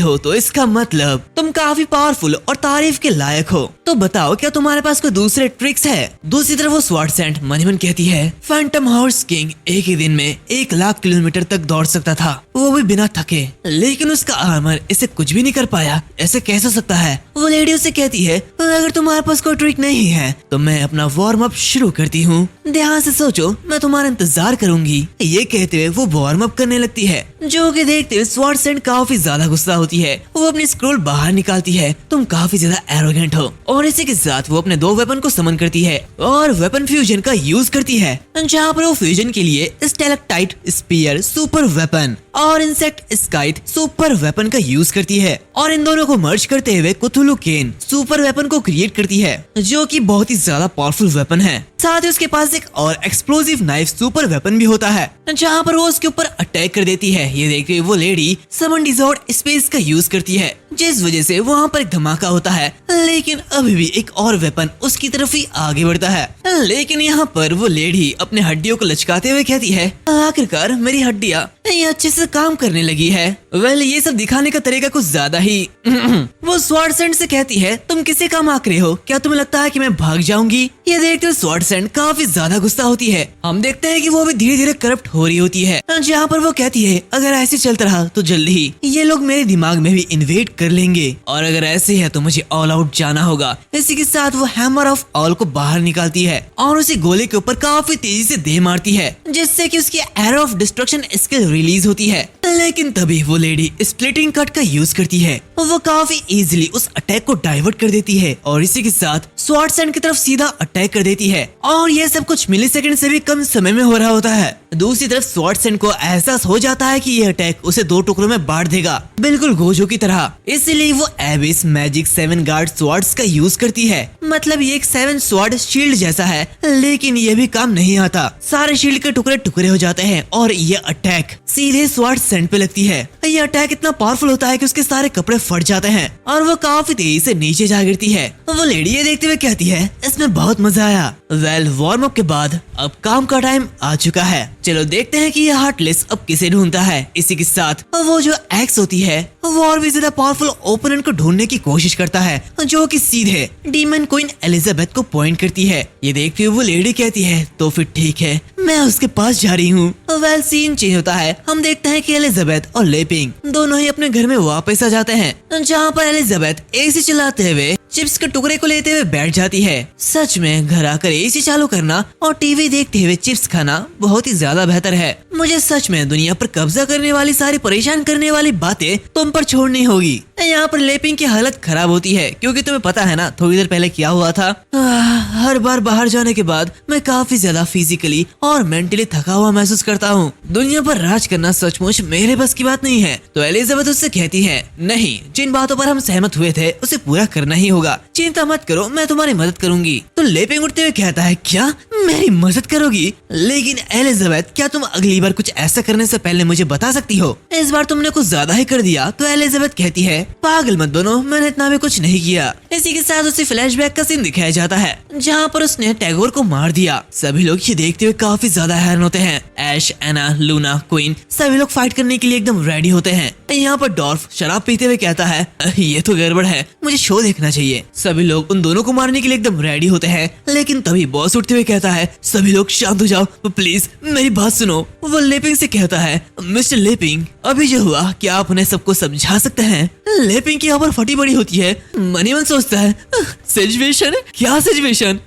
हो तो इसका मतलब तुम काफी पावरफुल और तारीफ के लायक हो। तो बताओ, क्या तुम्हारे पास कोई दूसरे ट्रिक्स है? दूसरी तरफ वो स्वॉर्ड सेंट मन ही मन कहती है, फैंटम हॉर्स किंग एक ही दिन में 1 लाख किलोमीटर तक दौड़ सकता था, वो भी बिना थके, लेकिन उसका आर्मर इसे कुछ भी नहीं कर पाया। ऐसे कैसे हो सकता है? वो लेडी उसे कहती है, अगर तुम्हारे पास कोई ट्रिक नहीं है तो मैं अपना वार्म अप शुरू करती हूँ। ध्यान से सोचो, मैं तुम्हारा इंतजार करूंगी। ये कहते हुए वो वार्म अप करने लगती है, जो कि देखते हुए स्वॉर्डसेंट काफी ज्यादा गुस्सा होती है। वो अपनी स्क्रोल बाहर निकालती है। तुम काफी ज्यादा एरोगेंट हो। और इसी के साथ वो अपने 2 वेपन को समन करती है और वेपन फ्यूजन का यूज करती है, जहाँ पर वो फ्यूजन के लिए स्टेलेक्टाइट स्पीयर सुपर वेपन और इंसेक्ट स्काइट सुपर वेपन का यूज करती है और इन दोनों को मर्ज करते हुए कुथुलू केन सुपर वेपन को क्रिएट करती है, जो कि बहुत ही ज्यादा पावरफुल वेपन है। साथ ही उसके पास एक और एक्सप्लोसिव नाइफ सुपर वेपन भी होता है, जहाँ पर वो उसके ऊपर अटैक कर देती है। ये देखते हुए वो लेडी समन डिजॉर्ड स्पेस का यूज करती है, जिस वजह से वहाँ पर एक धमाका होता है, लेकिन अभी भी एक और वेपन उसकी तरफ ही आगे बढ़ता है। लेकिन यहाँ पर वो लेडी अपने हड्डियों को लचकाते हुए कहती है, आखिरकार मेरी हड्डियाँ ये अच्छे से काम करने लगी है। वेल, ये सब दिखाने का तरीका कुछ ज्यादा ही वो स्वॉर्डसेंट से कहती है, तुम किसे काम आंक रहे हो? क्या तुम्हें लगता है कि मैं भाग जाऊंगी? ये देखते हुए स्वॉर्डसेंट काफी ज्यादा गुस्सा होती है। हम देखते हैं कि वो भी धीरे धीरे करप्ट हो रही होती है, जहाँ पर वो कहती है, अगर ऐसे चलता रहा तो जल्दी ही ये लोग मेरे दिमाग में भी इन्वेड कर लेंगे और अगर ऐसे है तो मुझे ऑल आउट जाना होगा। इसी के साथ वो हैमर ऑफ ऑल को बाहर निकालती है और उसी गोले के ऊपर काफी तेजी से दे मारती है, जिससे कि उसकी arrow of destruction skill release होती है। लेकिन तभी वो लेडी स्प्लिटिंग कट का यूज करती है। वो काफी इजीली उस अटैक को डाइवर्ट कर देती है और इसी के साथ स्वॉर्डसेंट की तरफ सीधा अटैक कर देती है और ये सब कुछ मिलीसेकंड से भी कम समय में हो रहा होता है। दूसरी तरफ स्वॉर्डसेंट को एहसास हो जाता है कि ये अटैक उसे 2 टुकड़ों में बांट देगा, बिल्कुल गोजो की तरह। इसलिए वो एबिस मैजिक 7 गार्ड स्वॉर्ड्स का यूज करती है। मतलब ये एक 7 स्वॉर्ड शील्ड जैसा है, लेकिन ये भी काम नहीं आता। सारे शील्ड के टुकड़े टुकड़े हो जाते हैं और ये अटैक सीधे स्वॉर्डसेंट पे लगती है। ये अटैक इतना पावरफुल होता है कि उसके सारे कपड़े फट जाते हैं और वो काफी तेजी से नीचे जा गिरती है। वो लेडी ये देखते हुए कहती है, इसमें बहुत मजा आया। वेल, वार्म अप के बाद अब काम का टाइम आ चुका है। चलो देखते हैं कि ये हार्टलेस अब किसे ढूंढता है। इसी के साथ वो जो एक्स होती है वो और भी ज्यादा पावरफुल ओपोनेंट को ढूंढने की कोशिश करता है, जो कि सीधे डीमन क्वीन एलिजाबेथ को पॉइंट करती है। ये देखते हुए वो लेडी कहती है, तो फिर ठीक है, मैं उसके पास जा रही हूँ। वेल, सीन चेंज होता है। हम देखते हैं कि एलिजाबेथ और लेपिंग दोनों ही अपने घर में वापस आ जाते हैं, जहाँ पर एलिजाबेथ एसी चलाते हुए चिप्स के टुकड़े को लेते हुए बैठ जाती है। सच में घर आकर एसी चालू करना और टीवी देखते हुए चिप्स खाना बहुत ही ज्यादा बेहतर है। मुझे सच में दुनिया पर कब्जा करने वाली सारी परेशान करने वाली बातें तुम पर छोड़नी होगी। यहाँ पर लेपिंग की हालत खराब होती है, क्योंकि तुम्हें पता है ना थोड़ी देर पहले क्या हुआ था। हर बार बाहर जाने के बाद मैं काफी ज्यादा फिजिकली और मेंटली थका हुआ महसूस करता हूँ। दुनिया पर राज करना सचमुच मेरे बस की बात नहीं है। तो एलिजाबेथ उससे कहती है, नहीं, जिन बातों पर हम सहमत हुए थे उसे पूरा करना ही होगा। चिंता मत करो, मैं तुम्हारी मदद करूंगी। तो लेपिंग उठते हुए कहता है, क्या मेरी मदद करोगी? लेकिन एलिजाबेथ, क्या तुम अगली बार कुछ ऐसा करने से पहले मुझे बता सकती हो? इस बार तुमने कुछ ज्यादा ही कर दिया। तो एलिजाबेथ कहती है, पागल मत बनो, मैंने इतना भी कुछ नहीं किया। इसी के साथ उसे फ्लैशबैक का सीन दिखाया जाता है, जहाँ पर उसने टैगोर को मार दिया। सभी लोग ये देखते हुए काफी ज्यादा हैरान होते हैं। ऐश, एना, लूना, क्वीन सभी लोग फाइट करने के लिए एकदम रेडी होते हैं। यहाँ पर डॉर्फ शराब पीते हुए कहता है, ये तो गड़बड़ है, मुझे शो देखना चाहिए। सभी लोग उन दोनों को मारने के लिए एकदम रेडी होते हैं, लेकिन तभी बॉस उठते हुए कहता है, सभी लोग शांत हो जाओ, प्लीज मेरी बात सुनो। वो लेपिंग से कहता है, मिस्टर लेपिंग, अभी जो हुआ क्या आप उन्हें सबको समझा सकते हैं? लेपिंग की यहाँ पर फटी बड़ी होती है। मनी मन सोचता है, सिचुएशन? क्या सिचुएशन?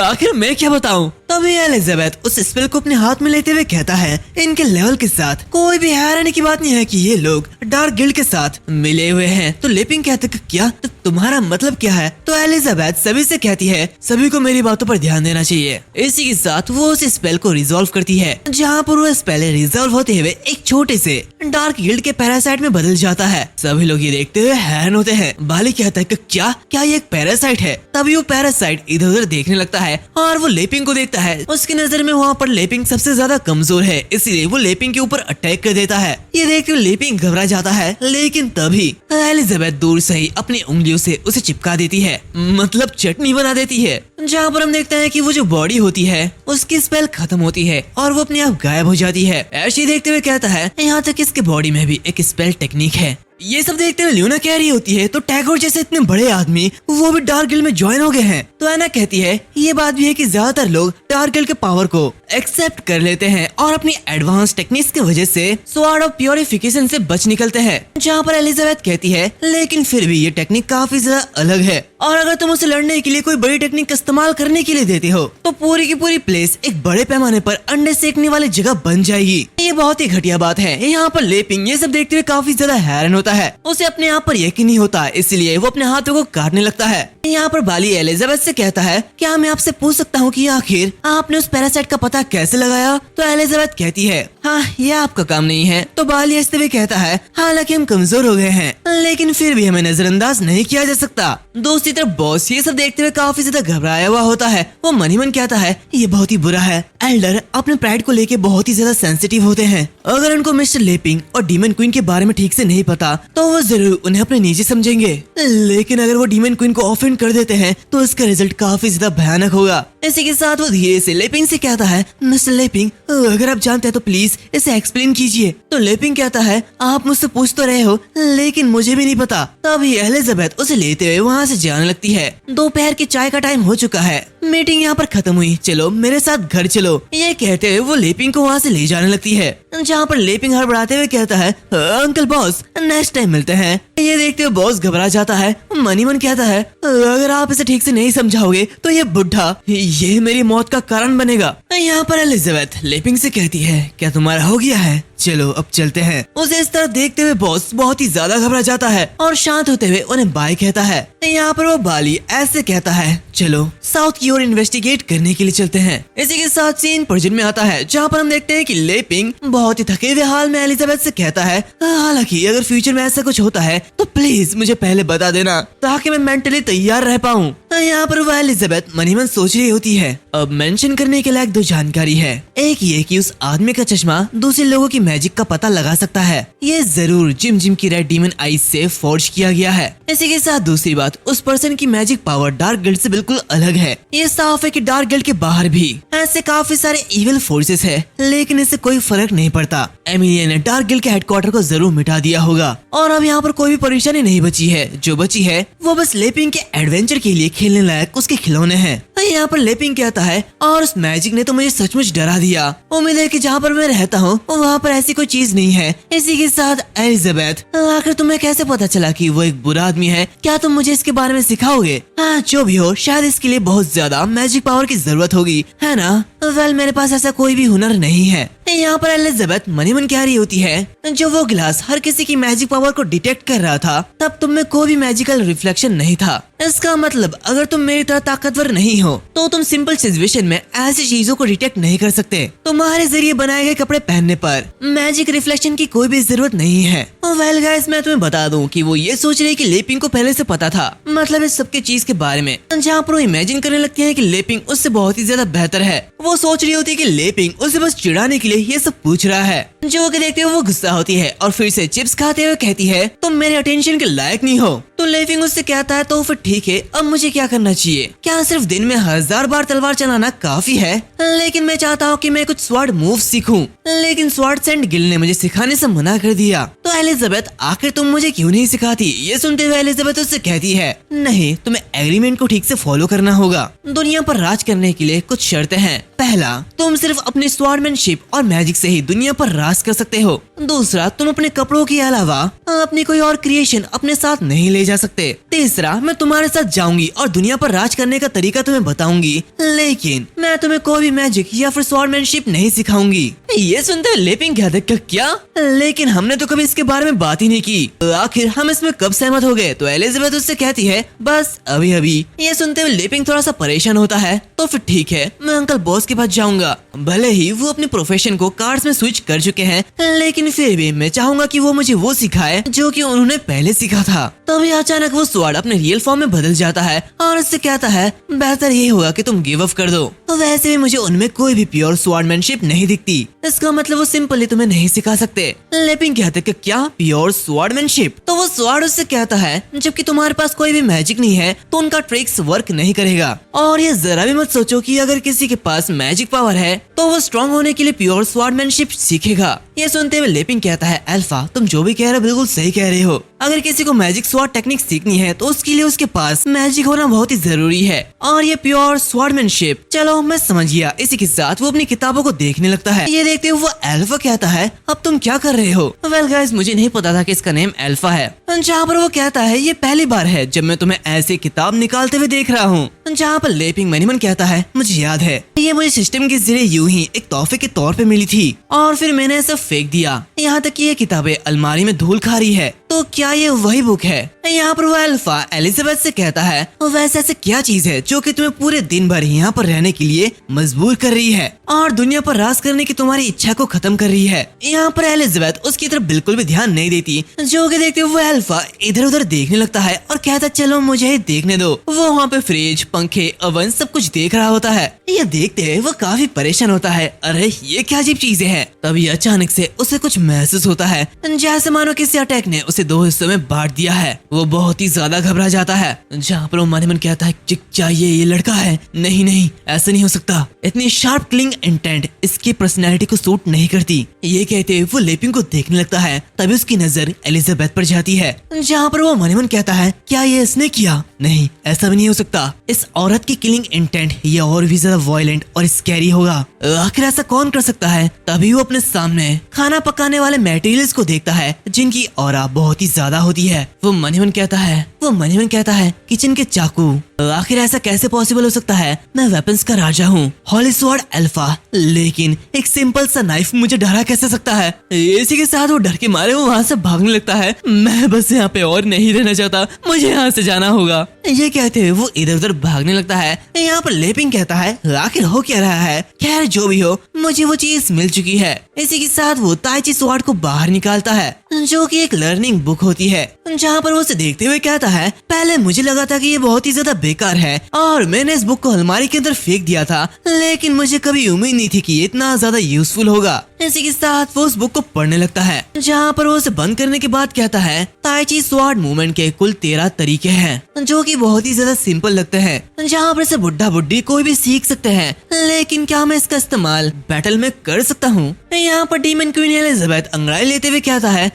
आखिर मैं क्या बताऊं? तभी एलिजाबेथ उस स्पेल को अपने हाथ में लेते हुए कहता है, इनके लेवल के साथ कोई भी हैरानी की बात नहीं है कि ये लोग डार्क गिल्ड के साथ मिले हुए हैं। तो लेपिंग कहते हैं, क्या? तो तुम्हारा मतलब क्या है? तो एलिजाबेथ सभी से कहती है, सभी को मेरी बातों पर ध्यान देना चाहिए। इसी के साथ वो उस स्पेल को रिजॉल्व करती है, जहाँ पर वो स्पेल रिजॉल्व होते हुए एक छोटे से डार्क गिल्ड के पैरासाइट में बदल जाता है। सभी लोग ये देखते हुए हैरान होते हैं। बाली कहता है कि क्या ये एक पैरासाइट है? तभी वो पैरासाइट इधर उधर देखने लगता है और वो लेपिंग को देखता है। उसकी नजर में वहाँ पर लेपिंग सबसे ज्यादा कमजोर है, इसलिए वो लेपिंग के ऊपर अटैक कर देता है। ये देख कर लेपिंग घबरा जाता है, लेकिन तभी एलिजाबेथ दूर से ही अपनी उंगलियों से उसे चिपका देती है, मतलब चटनी बना देती है। जहाँ पर हम देखते हैं कि वो जो बॉडी होती है उसकी स्पेल खत्म होती है और वो अपने आप गायब हो जाती है। ऐश देखते हुए कहता है, यहाँ तक इसके बॉडी में भी एक स्पेल टेक्निक है ये सब देखते हुए ल्यूना कह रही होती है तो टैगोर जैसे इतने बड़े आदमी वो भी डार्क गिल्ड में ज्वाइन हो गए हैं। तो एना कहती है ये बात भी है कि ज्यादातर लोग डार्क गिल्ड के पावर को एक्सेप्ट कर लेते हैं और अपनी एडवांस टेक्निक्स की वजह से स्वॉर्ड ऑफ प्योरिफिकेशन से बच निकलते हैं। जहाँ पर एलिजाबेथ कहती है लेकिन फिर भी ये टेक्निक काफी ज्यादा अलग है और अगर तुम उसे लड़ने के लिए कोई बड़ी टेक्निक इस्तेमाल करने के लिए देते हो तो पूरी की पूरी प्लेस एक बड़े पैमाने पर अंडे सेकने वाली जगह बन जाएगी। ये बहुत ही घटिया बात है। यहाँ पर लेपिंग ये सब देखते हुए काफी ज्यादा हैरान होता है। उसे अपने आप पर यकीन नहीं होता इसलिए वो अपने हाथों को काटने लगता है। यहाँ पर बाली एलिजाबेथ से कहता है क्या मैं आपसे पूछ सकता हूँ कि आखिर आपने उस पैरासाइट का पता कैसे लगाया? तो एलिजाबेथ कहती है हाँ ये आपका काम नहीं है। तो बाली हंसते हुए कहता है हालांकि हम कमजोर हो गए हैं लेकिन फिर भी हमें नजरअंदाज नहीं किया जा सकता। दूसरी तरफ बॉस ये सब देखते हुए काफी ज्यादा घबराया हुआ होता है। वो मन ही मन कहता है ये बहुत ही बुरा है। एल्डर अपने प्राइड को लेके बहुत ही ज्यादा सेंसिटिव होते हैं। अगर उनको मिस्टर लेपिंग और डीमन क्वीन के बारे में ठीक से नहीं पता तो वो जरूर उन्हें अपने नीचे समझेंगे, लेकिन अगर वो डीमन क्वीन को ऑफेंड कर देते हैं तो इसका रिजल्ट काफी ज्यादा भयानक होगा। इसी के साथ वो धीरे से लेपिंग से कहता है मिस्टर लेपिंग अगर आप जानते हैं तो प्लीज इसे एक्सप्लेन कीजिए। तो लेपिंग कहता है आप मुझसे पूछ तो रहे हो लेकिन मुझे भी नहीं पता। तभी एलिजाबेथ उसे लेते हुए वहाँ से जाने लगती है। दोपहर की चाय का टाइम हो चुका है। मीटिंग यहाँ पर खत्म हुई, चलो मेरे साथ घर चलो। ये कहते हुए वो लेपिंग को वहाँ से ले जाने लगती है। जहाँ पर लेपिंग हड़बड़ाते हुए कहता है अंकल बॉस नेक्स्ट टाइम मिलते हैं। ये देखते हुए बॉस घबरा जाता है। मन ही मन कहता है अगर आप इसे ठीक से नहीं समझाओगे तो ये बुढ़ा ये मेरी मौत का कारण बनेगा। यहाँ पर एलिजाबेथ लेपिंग से कहती है क्या तुम्हारा हो गया है? चलो अब चलते हैं। उसे इस तरह देखते हुए बॉस बहुत ही ज्यादा घबरा जाता है और शांत होते हुए उन्हें बाय कहता है। यहाँ पर वो बाली ऐसे कहता है चलो साउथ की ओर इन्वेस्टिगेट करने के लिए चलते हैं। इसी के साथ सीन प्रेजेंट में आता है जहाँ पर हम देखते हैं कि लेपिंग बहुत ही थके हुए हाल में एलिजाबेथ से कहता है हालांकि अगर फ्यूचर में ऐसा कुछ होता है तो प्लीज मुझे पहले बता देना ताकि मैं मेंटली तैयार रह पाऊँ। यहाँ पर वह एलिजाबेथ मन ही मन सोच रही होती है अब मेंशन करने के लायक दो जानकारी है। एक ये कि उस आदमी का चश्मा दूसरे लोगों की मैजिक का पता लगा सकता है। ये जरूर जिम की रेड डीमन आइज से फोर्ज किया गया है। इसी के साथ दूसरी बात उस पर्सन की मैजिक पावर डार्क गिल्ड से बिल्कुल अलग है। ये साफ है कि डार्क गिल्ड के बाहर भी ऐसे काफी सारे इविल फोर्सेस है लेकिन इससे कोई फर्क नहीं पड़ता। एमिलिया ने डार्क गिल्ड के हेडक्वार्टर को जरूर मिटा दिया होगा और अब यहाँ पर कोई भी परेशानी नहीं बची है। जो बची है वो बस लेपिंग के एडवेंचर के लिए खेलने लायक उसके खिलौने हैं। यहाँ पर लेपिंग कहता है और उस मैजिक ने तो मुझे सचमुच डरा दिया। उम्मीद है कि जहाँ पर मैं रहता हूँ वहाँ पर ऐसी कोई चीज नहीं है। इसी के साथ एलिजाबेथ आखिर तुम्हें कैसे पता चला कि वो एक बुरा आदमी है? क्या तुम मुझे इसके बारे में सिखाओगे? हाँ जो भी हो शायद इसके लिए बहुत ज्यादा मैजिक पावर की जरूरत होगी है ना? वेल मेरे पास ऐसा कोई भी हुनर नहीं है। यहाँ पर एलिजाबेथ मन ही मन कह रही होती है जो वो गिलास हर किसी की मैजिक पावर को डिटेक्ट कर रहा था तब तुम में कोई भी मैजिकल रिफ्लेक्शन नहीं था। इसका मतलब अगर तुम मेरी तरह ताकतवर नहीं हो तो तुम सिंपल सिचुएशन में ऐसी चीजों को डिटेक्ट नहीं कर सकते। तुम्हारे जरिए बनाए गए कपड़े पहनने पर मैजिक रिफ्लेक्शन की कोई भी जरूरत नहीं है। वेल गाइस मैं तुम्हें बता दूं कि वो ये सोच रही कि लेपिंग को पहले से पता था मतलब इस सबके चीज के बारे में। जहाँ पर वो इमेजिन करने लगती है कि लेपिंग उससे बहुत ही ज्यादा बेहतर है। वो सोच रही होती है कि लेपिंग उसे बस चिढ़ाने के लिए ये सब पूछ रहा है। जो कि देखते हुए वो गुस्सा होती है और फिर से चिप्स खाते हुए कहती है तुम मेरे अटेंशन के लायक नहीं हो। तो लेपिंग उससे कहता है तो फिर ठीक है अब मुझे क्या करना चाहिए? क्या सिर्फ दिन में 1000 बार तलवार चलाना काफी है? लेकिन मैं चाहता हूँ कि मैं कुछ स्वॉर्ड मूव सीखूं, लेकिन स्वॉर्ड सेंट गिल्ड ने मुझे सिखाने से मना कर दिया। तो एलिजाबेथ आखिर तुम मुझे क्यों नहीं सिखाती? ये सुनते हुए एलिजाबेथ उससे कहती है नहीं तुम्हें एग्रीमेंट को ठीक से फॉलो करना होगा। दुनिया पर राज करने के लिए कुछ शर्तें हैं। पहला तुम सिर्फ अपनी स्वॉर्डमैनशिप और मैजिक से ही दुनिया पर राज कर सकते हो। दूसरा तुम अपने कपड़ों के अलावा अपनी कोई और क्रिएशन अपने साथ नहीं ले जा सकते। तीसरा मैं तुम्हारे साथ जाऊंगी और दुनिया पर राज करने का तरीका तुम्हें बताऊंगी लेकिन मैं तुम्हें कोई भी मैजिक या फिर स्वॉर्डमैनशिप नहीं सिखाऊंगी। ये सुनते हुए लेपिंग कहते क्या? लेकिन हमने तो कभी इसके बारे में बात ही नहीं की। आखिर हम इसमें कब सहमत हो गए? तो एलिजाबेथ उससे कहती है बस अभी अभी। ये सुनते हुए लेपिंग थोड़ा सा परेशान होता है। तो फिर ठीक है मैं अंकल बॉस के पास जाऊंगा। भले ही वो अपने प्रोफेशन को कार्ड्स में स्विच कर चुके हैं लेकिन फिर भी मैं चाहूंगा कि वो मुझे वो सिखाए जो कि उन्होंने पहले सीखा था। तभी अचानक वो स्वॉर्ड अपने रियल फॉर्म में बदल जाता है और उससे कहता है बेहतर ये होगा कि तुम गिव अप कर दो। वैसे भी मुझे उनमें कोई भी प्योर स्वॉर्डमैनशिप नहीं दिखती। इसका मतलब वो सिंपली तुम्हें नहीं सिखा सकते। लेपिंग कहते कि क्या प्योर स्वॉर्डमैनशिप? तो वो स्वॉर्ड उससे कहता है जबकि तुम्हारे पास कोई भी मैजिक नहीं है तो उनका ट्रिक्स वर्क नहीं करेगा। और ये जरा भी मत सोचो कि अगर किसी के पास मैजिक पावर है तो वो स्ट्रॉन्ग होने के लिए प्योर स्वॉर्डमैनशिप सीखेगा। ये सुनते हुए लेपिंग कहता है, अल्फा तुम जो भी कह रहे हो बिल्कुल सही कह रहे हो। अगर किसी को मैजिक स्वॉर्ड टेक्निक सीखनी है तो उसके लिए उसके पास मैजिक होना बहुत ही जरूरी है और ये प्योर स्वॉर्डमैनशिप। चलो मैं समझ गया। इसी के साथ वो अपनी किताबों को देखने लगता है। ये देखते हुए वो अल्फा कहता है, अब तुम क्या कर रहे हो? वेल गाइस, मुझे नहीं पता था कि इसका नेम अल्फा है। जहाँ पर वो कहता है, ये पहली बार है जब मैं तुम्हें ऐसी किताब निकालते हुए देख रहा हूँ। जहाँ पर लेपिंग मनीमन कहता है, मुझे याद है ये मुझे सिस्टम के जरिए यूं ही एक तोहफे के तौर पे मिली थी और फिर मैंने सब फेंक दिया। यहाँ तक कि ये किताबें अलमारी में धूल खा रही है। तो क्या ये वही बुक है? यहाँ पर वो अल्फा एलिजाबेथ से कहता है, वैसे ऐसे क्या चीज है जो कि तुम्हें पूरे दिन भर यहाँ पर रहने के लिए मजबूर कर रही है और दुनिया पर राज करने की तुम्हारी इच्छा को खत्म कर रही है? यहाँ पर एलिजाबेथ उसकी तरफ बिल्कुल भी ध्यान नहीं देती, जो कि देखते हुए अल्फा इधर उधर देखने लगता है और कहता, चलो मुझे ही देखने दो। वो वहाँ पे फ्रिज, पंखे, ओवन सब कुछ देख रहा होता है। ये देखते हुए वो काफी परेशान होता है। अरे ये क्या अजीब चीजें हैं। तभी अचानक से उसे कुछ महसूस होता है, जैसे मानो किसी अटैक ने उसे दो हिस्सों में बांट दिया है। वो बहुत ही ज्यादा घबरा जाता है। जहाँ पर वो मन ही मन कहता है, चाहिए ये लड़का है। नहीं नहीं, ऐसा नहीं हो सकता। इतनी शार्प किलिंग इंटेंट इसकी पर्सनैलिटी को सूट नहीं करती। ये कहते वो लेपिंग को देखने लगता है। तभी उसकी नजर एलिजाबेथ पर जाती है। जहाँ पर वो मन ही मन कहता है, क्या ये इसने किया? नहीं, ऐसा भी नहीं हो सकता। इस औरत की किलिंग इंटेंट ये और भी ज्यादा वायलेंट और स्कैरी होगा। आखिर ऐसा कौन कर सकता है? तभी वो अपने सामने खाना पकाने वाले मटेरियल्स को देखता है जिनकी ऑरा बहुत ही ज्यादा होती है। वो मन ही मन कहता है किचन के चाकू। आखिर ऐसा कैसे पॉसिबल हो सकता है? मैं वेपन्स का राजा हूँ, हॉली स्वॉर्ड अल्फा, लेकिन एक सिंपल सा नाइफ मुझे डरा कैसे सकता है? इसी के साथ वो डर के मारे वो वहाँ से भागने लगता है। मैं बस यहाँ पे और नहीं रहना चाहता, मुझे यहाँ से जाना होगा। ये कहते हुए वो इधर उधर भागने लगता है। यहाँ पर लेपिंग कहता है, आखिर हो क्या रहा है? खैर जो भी हो, मुझे वो चीज मिल चुकी है। इसी के साथ वो ताइची स्वॉर्ड को बाहर निकालता है, जो कि एक लर्निंग बुक होती है। जहाँ पर वो उसे देखते हुए कहता है, पहले मुझे लगा था कि ये बहुत ही ज्यादा बेकार है और मैंने इस बुक को अलमारी के अंदर फेंक दिया था, लेकिन मुझे कभी उम्मीद नहीं थी कि ये इतना ज्यादा यूजफुल होगा। इसी के साथ वो उस बुक को पढ़ने लगता है। जहाँ पर वो उसे बंद करने के बाद कहता है, ताइची स्वॉर्ड मूवमेंट के कुल 13 तरीके हैं जो कि बहुत ही ज्यादा सिंपल लगते हैं, जहाँ पर से बुढ़ा बुढ़ी कोई भी सीख सकते हैं, लेकिन क्या मैं इसका इस्तेमाल बैटल में कर सकता हूँ? यहाँ पर डीमन क्वीन एलिजाबेथ अंगड़ाई लेते हुए कहता है,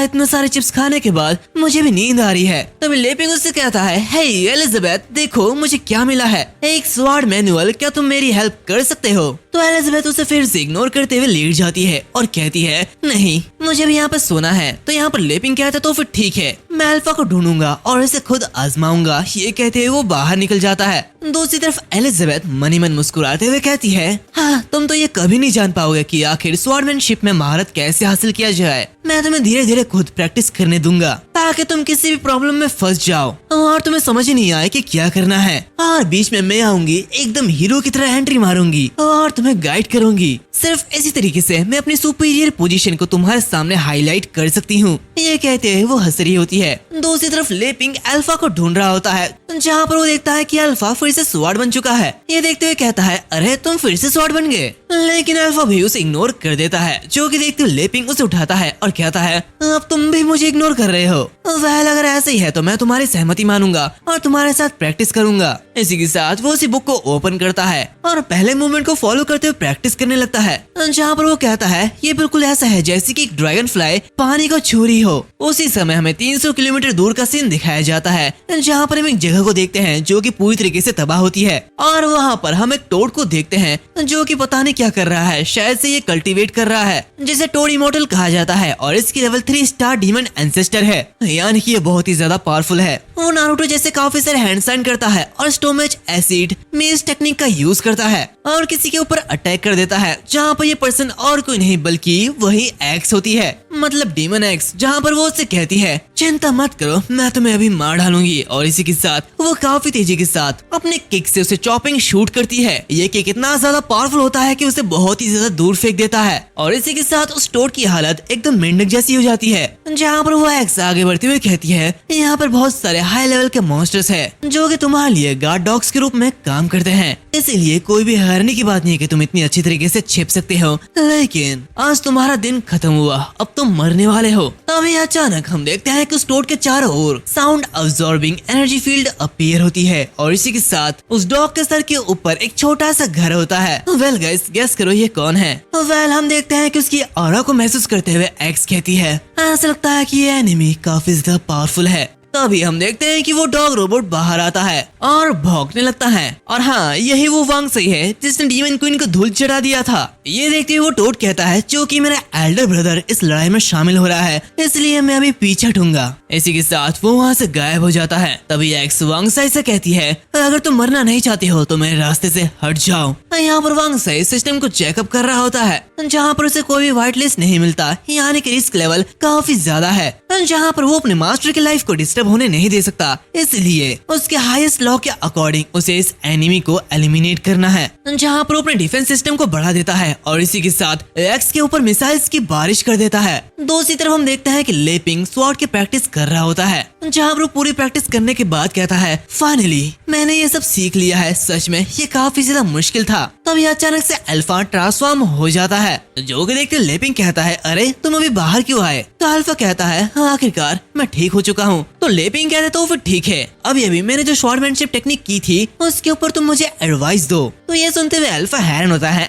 इतने सारे चिप्स खाने के बाद मुझे भी नींद आ रही है। तभी लेपिंग उससे कहता है, हे एलिजाबेथ देखो मुझे क्या मिला है, एक स्वॉर्ड मैनुअल, क्या तुम मेरी हेल्प कर सकते हो? तो एलिजाबेथ उसे फिर से इग्नोर करते हुए लेट जाती है और कहती है, नहीं मुझे भी यहाँ पर सोना है। तो यहाँ पर लेपिंग कहता है, तो फिर ठीक है, मैं अल्फा को ढूंढूंगा और इसे खुद आजमाऊंगा। ये कहते हुए वो बाहर निकल जाता है। दूसरी तरफ एलिजाबेथ मन ही मन मुस्कुराते हुए कहती है, हाँ तुम तो ये कभी नहीं जान पाओगे कि आखिर स्वॉर्डमैनशिप में महारत कैसे हासिल किया जाए। मैं तुम्हें धीरे धीरे खुद प्रैक्टिस करने दूंगा ताकि तुम किसी भी प्रॉब्लम में फंस जाओ और तुम्हें समझ ही नहीं आए कि क्या करना है, और बीच में मैं आऊंगी, एकदम हीरो की तरह एंट्री मारूंगी और तुम्हें गाइड करूंगी। सिर्फ इसी तरीके से मैं अपनी सुपीरियर पोजीशन को तुम्हारे सामने हाईलाइट कर सकती हूँ। ये कहते हुए वो हंस रही होती है। दूसरी तरफ लेपिंग अल्फा को ढूंढ रहा होता है, जहाँ पर वो देखता है कि अल्फा फिर से स्वॉर्ड बन चुका है। ये देखते हुए कहता है, अरे तुम फिर से स्वॉर्ड बन गए, लेकिन अल्फा भी उसे इग्नोर कर देता है, जो कि देखते हुए लेपिंग उसे उठाता है और कहता है, अब तुम भी मुझे इग्नोर कर रहे हो। वेल अगर ऐसे ही है तो मैं तुम्हारी सहमति मानूंगा और तुम्हारे साथ प्रैक्टिस करूंगा। इसी के साथ वो उसी बुक को ओपन करता है और पहले मूवमेंट को फॉलो करते हुए प्रैक्टिस करने लगता है, जहाँ पर वो कहता है, ये बिल्कुल ऐसा है जैसे कि एक ड्रैगन फ्लाई पानी को छू रही हो। उसी समय हमें 300 किलोमीटर दूर का सीन दिखाया जाता है, जहाँ पर हम एक जगह को देखते हैं जो कि पूरी तरीके से तबाह होती है, और वहाँ पर हम एक टोड को देखते हैं जो कि पता नहीं क्या कर रहा है, शायद से ये कल्टीवेट कर रहा है, जिसे टोड इमोर्टल कहा जाता है और इसकी लेवल 3 स्टार डीमन एंसेस्टर है, यानी कि ये बहुत ही ज्यादा पावरफुल है। वो नारुतो जैसे काफी सारे हैंड साइन करता है और स्टोमेज एसिड मेज टेक्निक का यूज करता है और किसी के ऊपर अटैक कर देता है, जहाँ पर ये पर्सन और कोई नहीं बल्कि वही एक्स होती है, मतलब डीमन एक्स, जहाँ पर वो उससे कहती है, चिंता मत करो मैं तुम्हें अभी मार डालूंगी। और इसी के साथ वो काफी तेजी के साथ अपने किक से उसे चॉपिंग शूट करती है। ये किक इतना ज्यादा पावरफुल होता है कि उसे बहुत ही ज्यादा दूर फेंक देता है और इसी के साथ उस टोड की हालत एकदम मेंढक जैसी हो जाती है, जहाँ पर वो एक्स आगे बढ़ते हुए कहती है, यहाँ पर बहुत सारे हाई लेवल के मॉन्स्टर्स है जो कि तुम्हारे लिए गार्ड गार्ड डॉग्स के रूप में काम करते हैं, इसीलिए कोई भी हैरानी की बात नहीं है कि तुम इतनी अच्छी तरीके से छिप सकते हो। लेकिन आज तुम्हारा दिन खत्म हुआ, अब तुम मरने वाले हो। तभी अचानक हम देखते हैं कि उस टोड के चारों ओर sound absorbing energy field appear होती है और इसी के साथ उस डॉग के सर के ऊपर एक छोटा सा घर होता है। वेल गाइस, गेस करो ये कौन है? वेल हम देखते हैं कि उसकी ऑरा को महसूस करते हुए एक्स कहती है, ऐसा लगता है कि ये एनिमी काफी ज्यादा पावरफुल है। तभी हम देखते हैं कि वो डॉग रोबोट बाहर आता है और भौंकने लगता है। और हाँ, यही वो वांग सही है जिसने डीमन क्वीन को धूल चढ़ा दिया था। ये देखते हुए वो टोड कहता है, क्योंकि मेरा एल्डर ब्रदर इस लड़ाई में शामिल हो रहा है, इसलिए मैं अभी पीछे हटूंगा। इसी के साथ वो वहाँ से गायब हो जाता है। तभी एक्स वांग साई से कहती है, अगर तुम मरना नहीं चाहते हो तो मेरे रास्ते से हट जाओ। यहाँ पर वांग साई सिस्टम को चेकअप कर रहा होता है, जहाँ पर उसे कोई भी व्हाइट लिस्ट नहीं मिलता, यानी कि रिस्क लेवल काफी ज्यादा है, जहाँ पर वो अपने मास्टर की लाइफ को डिस्टर्ब होने नहीं दे सकता। इसलिए उसके हाईएस्ट लॉ के अकॉर्डिंग उसे इस एनिमी को एलिमिनेट करना है, जहाँ पर वो अपने डिफेंस सिस्टम को बढ़ा देता है और इसी के साथ एक्स के ऊपर मिसाइल्स की बारिश कर देता है। दूसरी तरफ हम देखते हैं कि लेपिंग स्वॉर्ड की प्रैक्टिस कर रहा होता है, जहाँ पर वो पूरी प्रैक्टिस करने के बाद कहता है, फाइनली मैंने ये सब सीख लिया है, सच में ये काफी ज्यादा मुश्किल था। तभी अचानक से अल्फा ट्रांसफॉर्म हो जाता है, जो कि देखते लेपिंग कहता है, अरे तुम अभी बाहर क्यों आए? तो अल्फा कहता है, आखिरकार मैं ठीक हो चुका हूँ। तो लेपिंग कहते तो फिर ठीक है, अभी मैंने जो शॉर्टमैनशिप टेक्निक की थी उसके ऊपर तुम मुझे एडवाइस दो। तो ये सुनते हुए अल्फा हैरान होता है,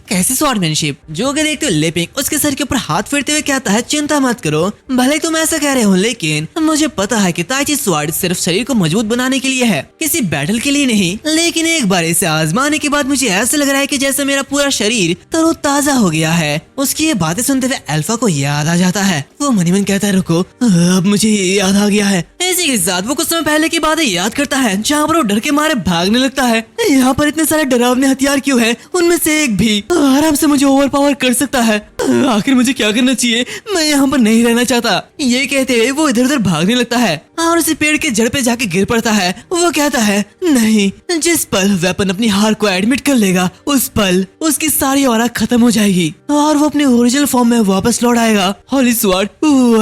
कैसे शॉर्टमैनशिप? जो कि देखते हुए लेपिंग उसके सर के ऊपर हाथ फेरते हुए कहता है, चिंता मत करो, भले तुम ऐसा कह रहे हो, लेकिन मुझे पता है कि ताइची स्वॉर्ड सिर्फ शरीर को मजबूत बनाने के लिए है, किसी बैटल के लिए नहीं। लेकिन एक बार इसे आजमाने के बाद मुझे ऐसा लग रहा है कि जैसे मेरा पूरा शरीर तरोताजा हो गया है। उसकी ये बातें सुनते हुए अल्फा को याद आ जाता है। वो मन ही मन कहता है, रुको, अब मुझे याद आ गया है। इसी के साथ वो कुछ समय पहले की बातें याद करता है, जहाँ पर वो डर के मारे भागने लगता है। यहाँ पर इतने सारे डरावने हथियार क्यों है? उनमें से एक भी आराम से मुझे ओवर पावर कर सकता है। आखिर मुझे क्या करना चाहिए? मैं यहाँ पर नहीं रहना चाहता। ये कहते हुए वो इधर उधर भागने लगता है और उसी पेड़ के जड़ पे जाके गिर पड़ता है। वो कहता है, नहीं, जिस पल वेपन अपनी हार को एडमिट कर लेगा उस पल उसकी सारी ऑरा खत्म हो जाएगी और वो अपने ओरिजिनल फॉर्म में वापस लौट आएगा। होली स्वॉर्ड।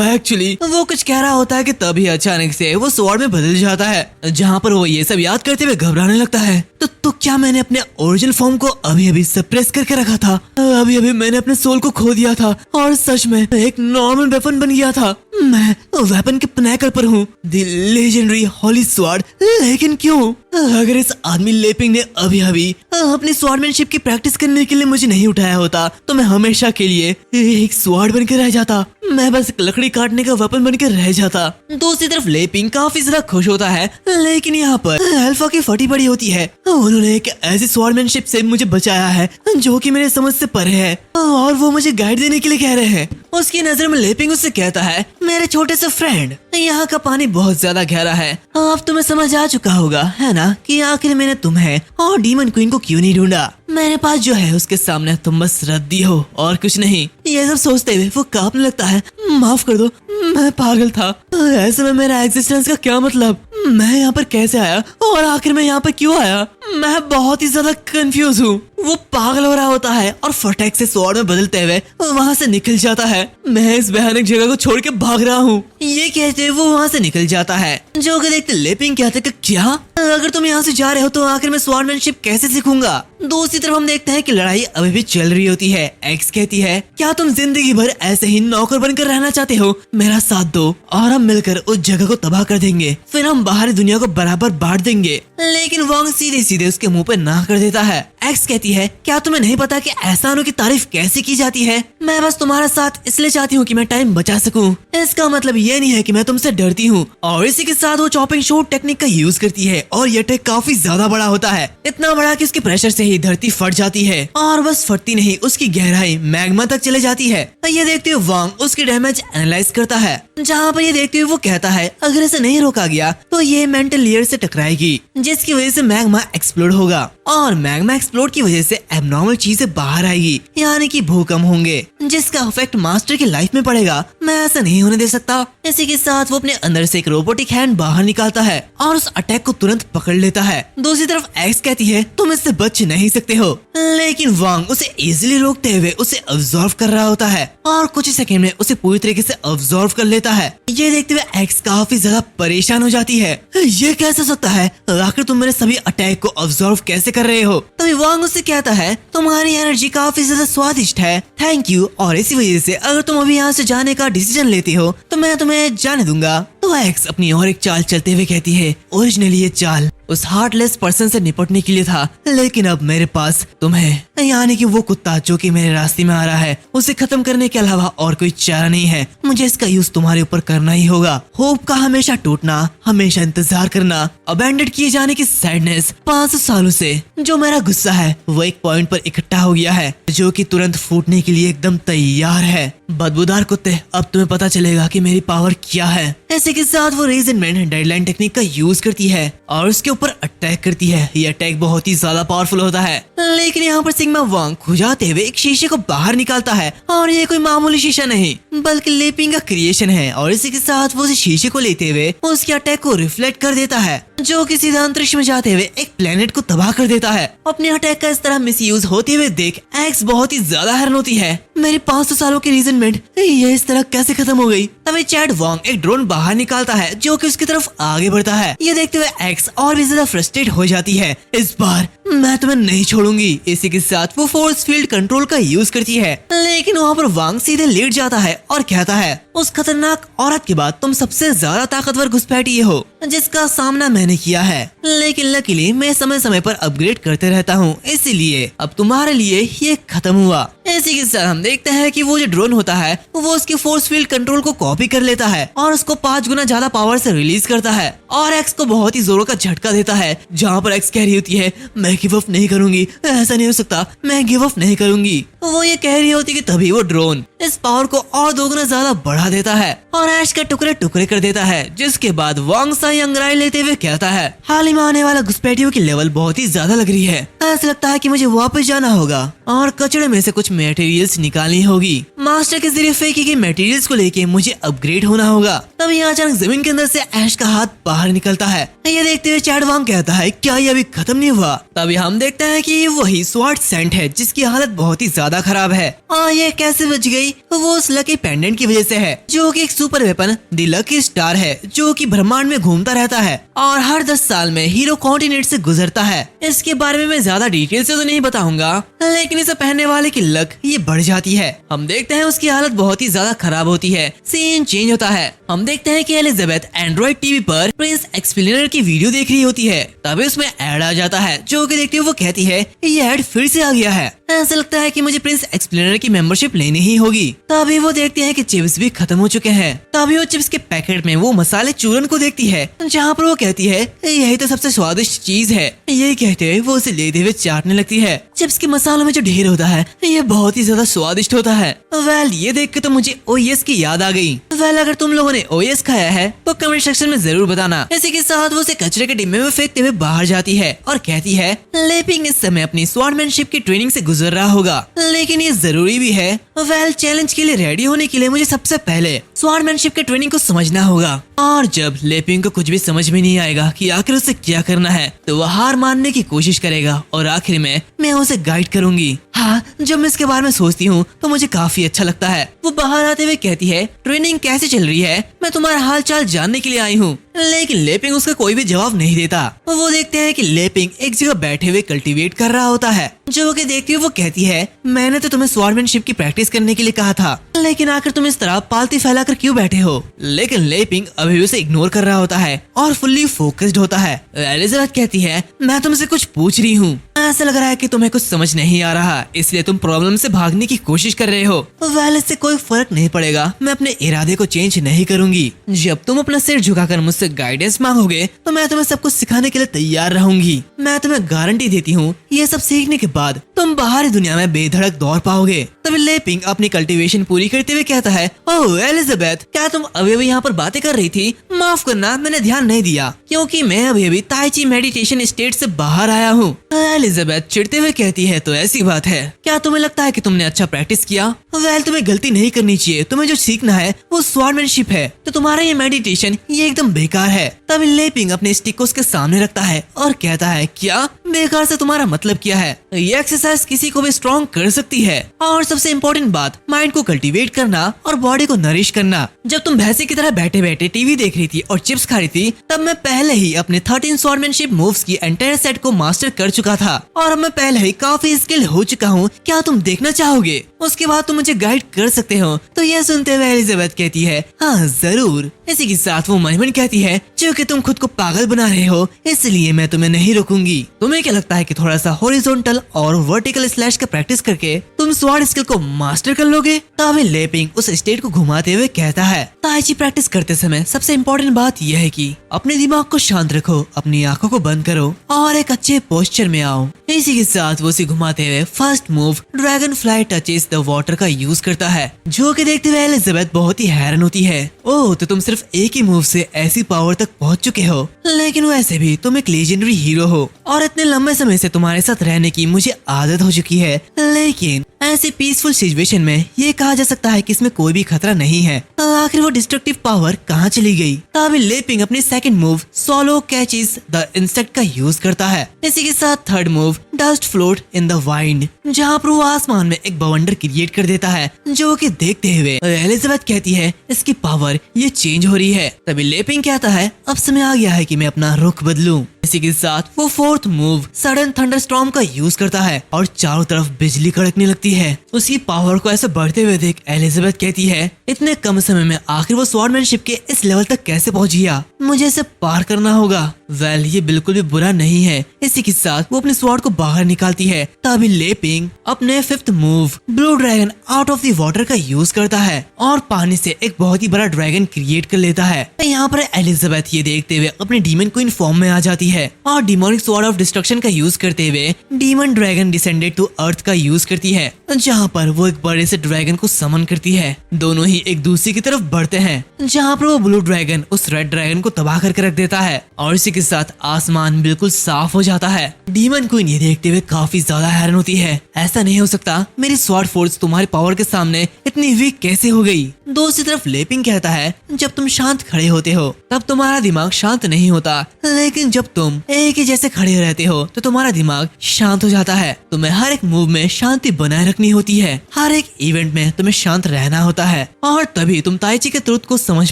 एक्चुअली वो कुछ कह रहा होता है कि तभी अचानक से वो स्वॉर्ड में बदल जाता है, जहाँ पर वो ये सब याद करते हुए घबराने लगता है। तो क्या मैंने अपने ओरिजिनल फॉर्म को अभी सप्रेस करके रखा था? अभी मैंने अपने सोल को खो दिया था और सच में एक नॉर्मल वेपन बन गया था। मैं वेपन के पिनैकल पर हूँ, द लेजेंडरी होली स्वॉर्ड। लेकिन क्यों? अगर इस आदमी लेपिंग ने अभी अपनी स्वॉर्डमैनशिप की प्रैक्टिस करने के लिए मुझे नहीं उठाया होता तो मैं हमेशा के लिए एक स्वॉर्ड बन के रह जाता। मैं बस लकड़ी काटने का वेपन बन के रह जाता। दूसरी तरफ लेपिंग काफी ज्यादा खुश होता है, लेकिन यहाँ पर अल्फा की फटी पड़ी होती है। उन्होंने एक ऐसी स्वॉर्डमैनशिप से मुझे बचाया है जो कि मेरे समझ से परे है और वो मुझे गाइड देने के लिए कह रहे हैं। उसकी नजर में लेपिंग उससे कहता है, मेरे छोटे से फ्रेंड, यहाँ का पानी बहुत ज्यादा गहरा है। अब तुम्हें समझ आ चुका होगा, है ना, कि आखिर मैंने तुम्हें और डीमन क्वीन को क्यों नहीं ढूंढा। मेरे पास जो है उसके सामने तुम बस रद्दी हो और कुछ नहीं। ये सब सोचते हुए वो कांपने लगता है। माफ कर दो, मैं पागल था। ऐसे में मेरा एग्जिस्टेंस का क्या मतलब? मैं यहाँ पर कैसे आया और आखिर मैं यहाँ पर क्यों आया? मैं बहुत ही ज्यादा कंफ्यूज हूँ। वो पागल हो रहा होता है और फटाक से स्वॉर्ड में बदलते हुए वहाँ से निकल जाता है। मैं इस भयानक जगह को छोड़ के भाग रहा हूँ। ये कहते हुए वो वहाँ से निकल जाता है। जो कि देखते लेपिंग कहते कि क्या, अगर तुम यहाँ से जा रहे हो तो आखिर मैं स्वॉर्डमैनशिप कैसे सीखूंगा? दूसरी तरफ हम देखते हैं कि लड़ाई अभी भी चल रही होती है। एक्स कहती है, क्या तुम जिंदगी भर ऐसे ही नौकर बनकर रहना चाहते हो? मेरा साथ दो और हम मिलकर उस जगह को तबाह कर देंगे, फिर हम बाहरी दुनिया को बराबर बांट देंगे। लेकिन वांग सीधे सीधे उसके मुंह पे ना कर देता है। एक्स कहती है, क्या तुम्हें नहीं पता कि एहसानों की तारीफ कैसे की जाती है? मैं बस तुम्हारा साथ इसलिए चाहती हूँ कि मैं टाइम बचा सकूं। इसका मतलब ये नहीं है कि मैं तुमसे डरती हूँ। और इसी के साथ वो चॉपिंग शूट टेक्निक का यूज करती है और ये टेक काफी ज्यादा बड़ा होता है, इतना बड़ा कि उसके प्रेशर से ही धरती फट जाती है। और बस फटती नहीं, उसकी गहराई मैग्मा तक चले जाती है। ये देखते हुए वांग उसकी डैमेज एनालाइज करता है, जहाँ पर ये देखते हुए वो कहता है, अगर इसे नहीं रोका गया तो ये मेंटल लेयर से टकराएगी, जिसकी वजह से मैग्मा एक्सप्लोड होगा और मैग्मा एक्सप्लोड की वजह से एबनॉर्मल चीजें बाहर आएगी, यानी कि भूकंप होंगे, जिसका इफेक्ट मास्टर की लाइफ में पड़ेगा। मैं ऐसा नहीं होने दे सकता। इसी के साथ वो अपने अंदर से एक रोबोटिक हैंड बाहर निकालता है और उस अटैक को तुरंत पकड़ लेता है। दूसरी तरफ एक्स कहती है तुम इससे बच नहीं सकते हो, लेकिन वांग उसे इजीली रोकते हुए उसे अब्सॉर्ब कर रहा होता है और कुछ सेकंड में उसे पूरी तरीके से अब्सॉर्ब कर लेता है। ये देखते हुए एक्स काफी ज्यादा परेशान हो जाती है। ये कैसे हो सकता है, आखिर तुम मेरे सभी अटैक को अब्सॉर्ब कैसे कर रहे हो। तभी वांग उससे कहता है तुम्हारी एनर्जी काफी ज्यादा स्वादिष्ट है, थैंक यू, और इसी वजह से अगर तुम अभी यहाँ से जाने का डिसीजन लेती हो तो मैं तुम्हें जाने दूंगा। तो एक्स अपनी और एक चाल चलते हुए कहती है ओरिजिनली ये चाल उस हार्टलेस पर्सन से निपटने के लिए था, लेकिन अब मेरे पास तुम्हें यानी कि वो कुत्ता जो कि मेरे रास्ते में आ रहा है उसे खत्म करने के अलावा और कोई चारा नहीं है। मुझे इसका यूज तुम्हारे ऊपर करना ही होगा। होप का हमेशा टूटना, हमेशा इंतजार करना, अबैंडन किए जाने की सैडनेस, 500 सालों से जो मेरा गुस्सा है वो एक पॉइंट पर इकट्ठा हो गया है जो कि तुरंत फूटने के लिए एकदम तैयार है। बदबूदार कुत्ते, अब तुम्हें पता चलेगा कि मेरी पावर क्या है। ऐसे के साथ वो रेजनमेंट डेडलाइन टेक्निक का यूज करती है और उसके ऊपर अटैक करती है। ये अटैक बहुत ही ज्यादा पावरफुल होता है, लेकिन यहाँ पर सिग्मा वांग खुजाते हुए एक शीशे को बाहर निकालता है और ये कोई मामूली शीशा नहीं बल्कि लेपिंग का क्रिएशन है। और इसी के साथ वो उस शीशे को लेते हुए उसके अटैक को रिफ्लेक्ट कर देता है जो कि सीधा अंतरिक्ष में जाते हुए एक प्लेनेट को तबाह कर देता है। अपने अटैक का इस तरह मिसयूज होते हुए देख एक्स बहुत ही ज्यादा हैरान होती है। मेरी 500 सालों की रीजनमेंट ये इस तरह कैसे खत्म हो गई। तभी चैड वांग एक ड्रोन बाहर निकालता है जो कि उसकी तरफ आगे बढ़ता है। ये देखते हुए एक्स और भी ज्यादा फ्रस्ट्रेट हो जाती है। इस बार मैं तुम्हें नहीं छोड़ूंगी। इसी के साथ वो फोर्स फील्ड कंट्रोल का यूज करती है, लेकिन वहाँ पर वांग सीधे लेट जाता है और कहता है उस खतरनाक औरत के बाद तुम सबसे ज्यादा ताकतवर घुसपैठिए हो जिसका सामना मैंने किया है, लेकिन लकीली मैं समय समय पर अपग्रेड करते रहता हूँ, इसीलिए अब तुम्हारे लिए ये खत्म हुआ। इसी के साथ हम देखते हैं कि वो जो ड्रोन होता है वो उसके फोर्स फील्ड कंट्रोल को कॉपी कर लेता है और उसको 5 गुना ज्यादा पावर से रिलीज करता है और एक्स को बहुत ही जोरों का झटका देता है। जहाँ पर एक्स कह रही होती है मैं गिव अप नहीं करूंगी, ऐसा नहीं हो सकता, मैं गिव अप नहीं करूंगी। वो ये कह रही होती कि तभी वो ड्रोन इस पावर को और 2 गुना ज्यादा बढ़ा देता है और ऐश के टुकड़े टुकड़े कर देता है। जिसके बाद वांग साई अंगड़ाई लेते हुए कहता है हाल ही में आने वाला घुसपैठियों की लेवल बहुत ही ज्यादा लग रही है। ऐसा लगता है कि मुझे वापस जाना होगा और कचड़े में से कुछ मटेरियल्स निकालनी होगी। मास्टर के जरिए फेंकी गई मटेरियल्स को लेके मुझे अपग्रेड होना होगा। तभी अचानक जमीन के अंदर से ऐश का हाथ बाहर निकलता है। ये देखते हुए चैड वांग कहता है क्या ये अभी खत्म नहीं हुआ। तभी हम देखते हैं कि ये वही स्वाट सेंट है जिसकी हालत बहुत ही ज्यादा खराब है। ये कैसे बच गई, वो उस लकी पेंडेंट की वजह से है जो कि एक super weapon the lucky star है जो कि ब्रह्मांड में घूमता रहता है और हर 10 साल में हीरो कॉन्टिनेंट से गुजरता है। इसके बारे में मैं ज्यादा डिटेल से तो नहीं बताऊंगा, लेकिन इसे पहनने वाले की लक ये बढ़ जाती है। हम देखते हैं उसकी हालत बहुत ही ज्यादा खराब होती है। सीन चेंज होता है। हम देखते हैं कि एलिजाबेथ एंड्रॉइड टीवी पर प्रिंस एक्सप्लेनर की वीडियो देख रही होती है। तभी उसमें ऐड आ जाता है जो कि देखते हुए वो कहती है ये ऐड फिर से आ गया है, ऐसा लगता है कि मुझे प्रिंस एक्सप्लेनर की मेंबरशिप लेनी ही होगी। तभी वो देखती है कि चिप्स भी खत्म हो चुके हैं। तभी वो चिप्स के पैकेट में वो मसाले चूरन को देखती है जहाँ पर वो कहती है यही तो सबसे स्वादिष्ट चीज है। यही कहते हुए वो उसे लेते हुए चाटने लगती है। चिप्स के मसालों में जो ढेर होता है ये बहुत ही ज्यादा स्वादिष्ट होता है। वेल ये देख के तो मुझे ओएस की याद आ गई। वेल अगर तुम लोगों ने ओएस खाया है तो कमेंट सेक्शन में जरूर बताना। इसी के साथ वो उसे कचरे के डिब्बे में फेंकते हुए बाहर जाती है और कहती है लेपिंग इस समय अपनी स्वॉर्डमैनशिप की ट्रेनिंग से गुजर रहा होगा, लेकिन ये जरूरी भी है। वेल चैलेंज के लिए रेडी होने के लिए मुझे सबसे पहले स्वॉर्डमैनशिप के ट्रेनिंग को समझना होगा और जब लेपिंग को कुछ भी समझ में नहीं आएगा कि आखिर उसे क्या करना है तो वह हार मानने की कोशिश करेगा और आखिर में मैं उसे गाइड करूंगी। हाँ, जब मैं इसके बारे में सोचती हूँ तो मुझे काफी अच्छा लगता है। वो बाहर आते हुए कहती है ट्रेनिंग कैसे चल रही है, मैं तुम्हारा हाल चाल जानने के लिए आई हूँ। लेकिन लेपिंग उसका कोई भी जवाब नहीं देता। वो देखते हैं कि लेपिंग एक जगह बैठे हुए कल्टीवेट कर रहा होता है जो कि देखती हुई वो कहती है मैंने तो तुम्हें स्वॉर्डमैनशिप की प्रैक्टिस करने के लिए कहा था, लेकिन आखिर तुम इस तरह पालती फैलाकर क्यों बैठे हो। लेकिन लेपिंग अभी उसे इग्नोर कर रहा होता है और फुल्ली फोकस्ड होता है। एलिजाबेथ कहती है मैं तुमसे कुछ पूछ रही हूँ, ऐसा लग रहा है कि तुम्हें कुछ समझ नहीं आ रहा, इसलिए तुम प्रॉब्लम से भागने की कोशिश कर रहे हो। वेल इससे कोई फर्क नहीं पड़ेगा, मैं अपने इरादे को चेंज नहीं करूंगी। जब तुम अपना सिर झुकाकर मुझसे मुझसे गाइडेंस मांगोगे तो मैं तुम्हें सब कुछ सिखाने के लिए तैयार रहूंगी। मैं तुम्हें गारंटी देती हूँ ये सब सीखने के बाद तुम बाहरी दुनिया में बेधड़क दौड़ पाओगे। तभी लेपिंग अपनी कल्टीवेशन पूरी करते हुए कहता है, ओह एलिजाबेथ, क्या तुम अभी भी यहाँ पर बातें कर रही थी? माफ करना, मैंने ध्यान नहीं दिया क्योंकि मैं अभी ताई ची मेडिटेशन स्टेट से बाहर आया हूँ। एलिजाबेथ चिढ़ते हुए कहती है, तो ऐसी बात है क्या? तुम्हें लगता है कि तुमने अच्छा प्रैक्टिस किया? वेल, तुम्हें गलती नहीं करनी चाहिए। तुम्हें जो सीखना है वो स्वॉर्डमैनशिप है, तो तुम्हारा ये मेडिटेशन ये एकदम बेकार है। तभी लेपिंग अपने स्टिक को उसके सामने रखता है और कहता है, क्या बेकार से तुम्हारा मतलब क्या है? ये एक्सरसाइज किसी को भी स्ट्रॉन्ग कर सकती है और सबसे इम्पोर्टेंट बात, माइंड को कल्टीवेट करना और बॉडी को नरिश करना। जब तुम भैंसे की तरह बैठे बैठे टीवी देख रही थी और चिप्स खा रही थी, तब मैं पहले ही अपने 13 स्वॉर्डमैनशिप मूव्स की एंटायर सेट को मास्टर कर चुका था और अब मैं पहले ही काफी स्किल्ड हो चुका हूँ। क्या तुम देखना चाहोगे? उसके बाद तुम मुझे गाइड कर सकते हो। तो यह सुनते हुए एलिजाबेथ कहती है, हाँ जरूर। इसी के साथ वो मन कहती है, क्योंकि तुम खुद को पागल बना रहे हो इसलिए मैं तुम्हें नहीं रोकूंगी। तुम्हें क्या लगता है कि थोड़ा सा हॉरिजॉन्टल और वर्टिकल स्लैश का प्रैक्टिस करके तुम स्वॉर्ड स्किल को मास्टर कर लोगे? तभी लेपिंग उस स्टेट को घुमाते हुए कहता है, ताई ची प्रैक्टिस करते समय सबसे इम्पोर्टेंट बात यह है कि अपने दिमाग को शांत रखो, अपनी आंखों को बंद करो और एक अच्छे पोस्चर में आओ। इसी के साथ वो उसे घुमाते हुए first move dragon fly touches the water का यूज करता है, जो कि देखते हुए एलिजाबेथ बहुत ही हैरान होती है। ओह, तो तुम सिर्फ एक ही मूव से ऐसी पावर तक पहुंच चुके हो, लेकिन वैसे भी तुम एक लेजेंडरी हीरो हो और इतने लंबे समय से तुम्हारे साथ रहने की मुझे आदत हो चुकी है। लेकिन ऐसी पीसफुल सिचुएशन में ये कहा जा सकता है कि इसमें कोई भी खतरा नहीं है। आखिर वो डिस्ट्रक्टिव पावर कहाँ चली गई? तभी लेपिंग अपनी second move solo catches the insect का यूज करता है। इसी के साथ third move dust float in the wind, जहाँ पर वो आसमान में एक बवंडर क्रिएट कर देता है, जो कि देखते हुए एलिजाबेथ कहती है, इसकी पावर ये चेंज हो रही है। तभी लेपिंग कहता है, अब समय आ गया है कि मैं अपना रुख बदलूं। इसी के साथ वो फोर्थ मूव सडन थंडरस्टॉर्म का यूज करता है और चारों तरफ बिजली कड़कने लगती है। उसकी पावर को ऐसे बढ़ते हुए देख एलिजाबेथ कहती है, इतने कम समय में आखिर वो स्वॉर्डमैनशिप के इस लेवल तक कैसे पहुंच गया? मुझे इसे पार करना होगा। वेल, ये बिल्कुल भी बुरा नहीं है। इसी के साथ वो अपने स्वॉर्ड को बाहर निकालती है। तभी लेपिंग अपने fifth move blue dragon out of the water का यूज करता है और पानी से एक बहुत ही बड़ा ड्रैगन क्रिएट कर लेता है। यहाँ पर एलिजाबेथ ये देखते हुए अपने डीमन क्वीन फॉर्म में आ जाती है और डिमोनिक स्वॉर्ड ऑफ डिस्ट्रक्शन का यूज करते हुए demon dragon descended to earth का यूज करती है, जहाँ पर वो एक बड़े से ड्रैगन को समन करती है। दोनों ही एक दूसरे की तरफ बढ़ते हैं, जहाँ पर वो ब्लू ड्रैगन उस रेड ड्रैगन को तबाह करके रख देता है और इसी के साथ आसमान बिल्कुल साफ हो जाता है। डीमन क्वीन ये देखते हुए काफी ज्यादा हैरान होती है, ऐसा नहीं हो सकता, मेरी स्वॉर्ड फोर्स तुम्हारी पावर के सामने इतनी वीक कैसे हो गई? दूसरी तरफ लेपिंग कहता है, जब तुम शांत खड़े होते हो तब तुम्हारा दिमाग शांत नहीं होता, लेकिन जब तुम एक ही जैसे खड़े रहते हो तो तुम्हारा दिमाग शांत हो जाता है। तुम्हें हर एक मूव में शांति बनाए रखनी होती है, हर एक इवेंट में तुम्हें शांत रहना होता है और तभी तुम ताई ची के ट्रुथ को समझ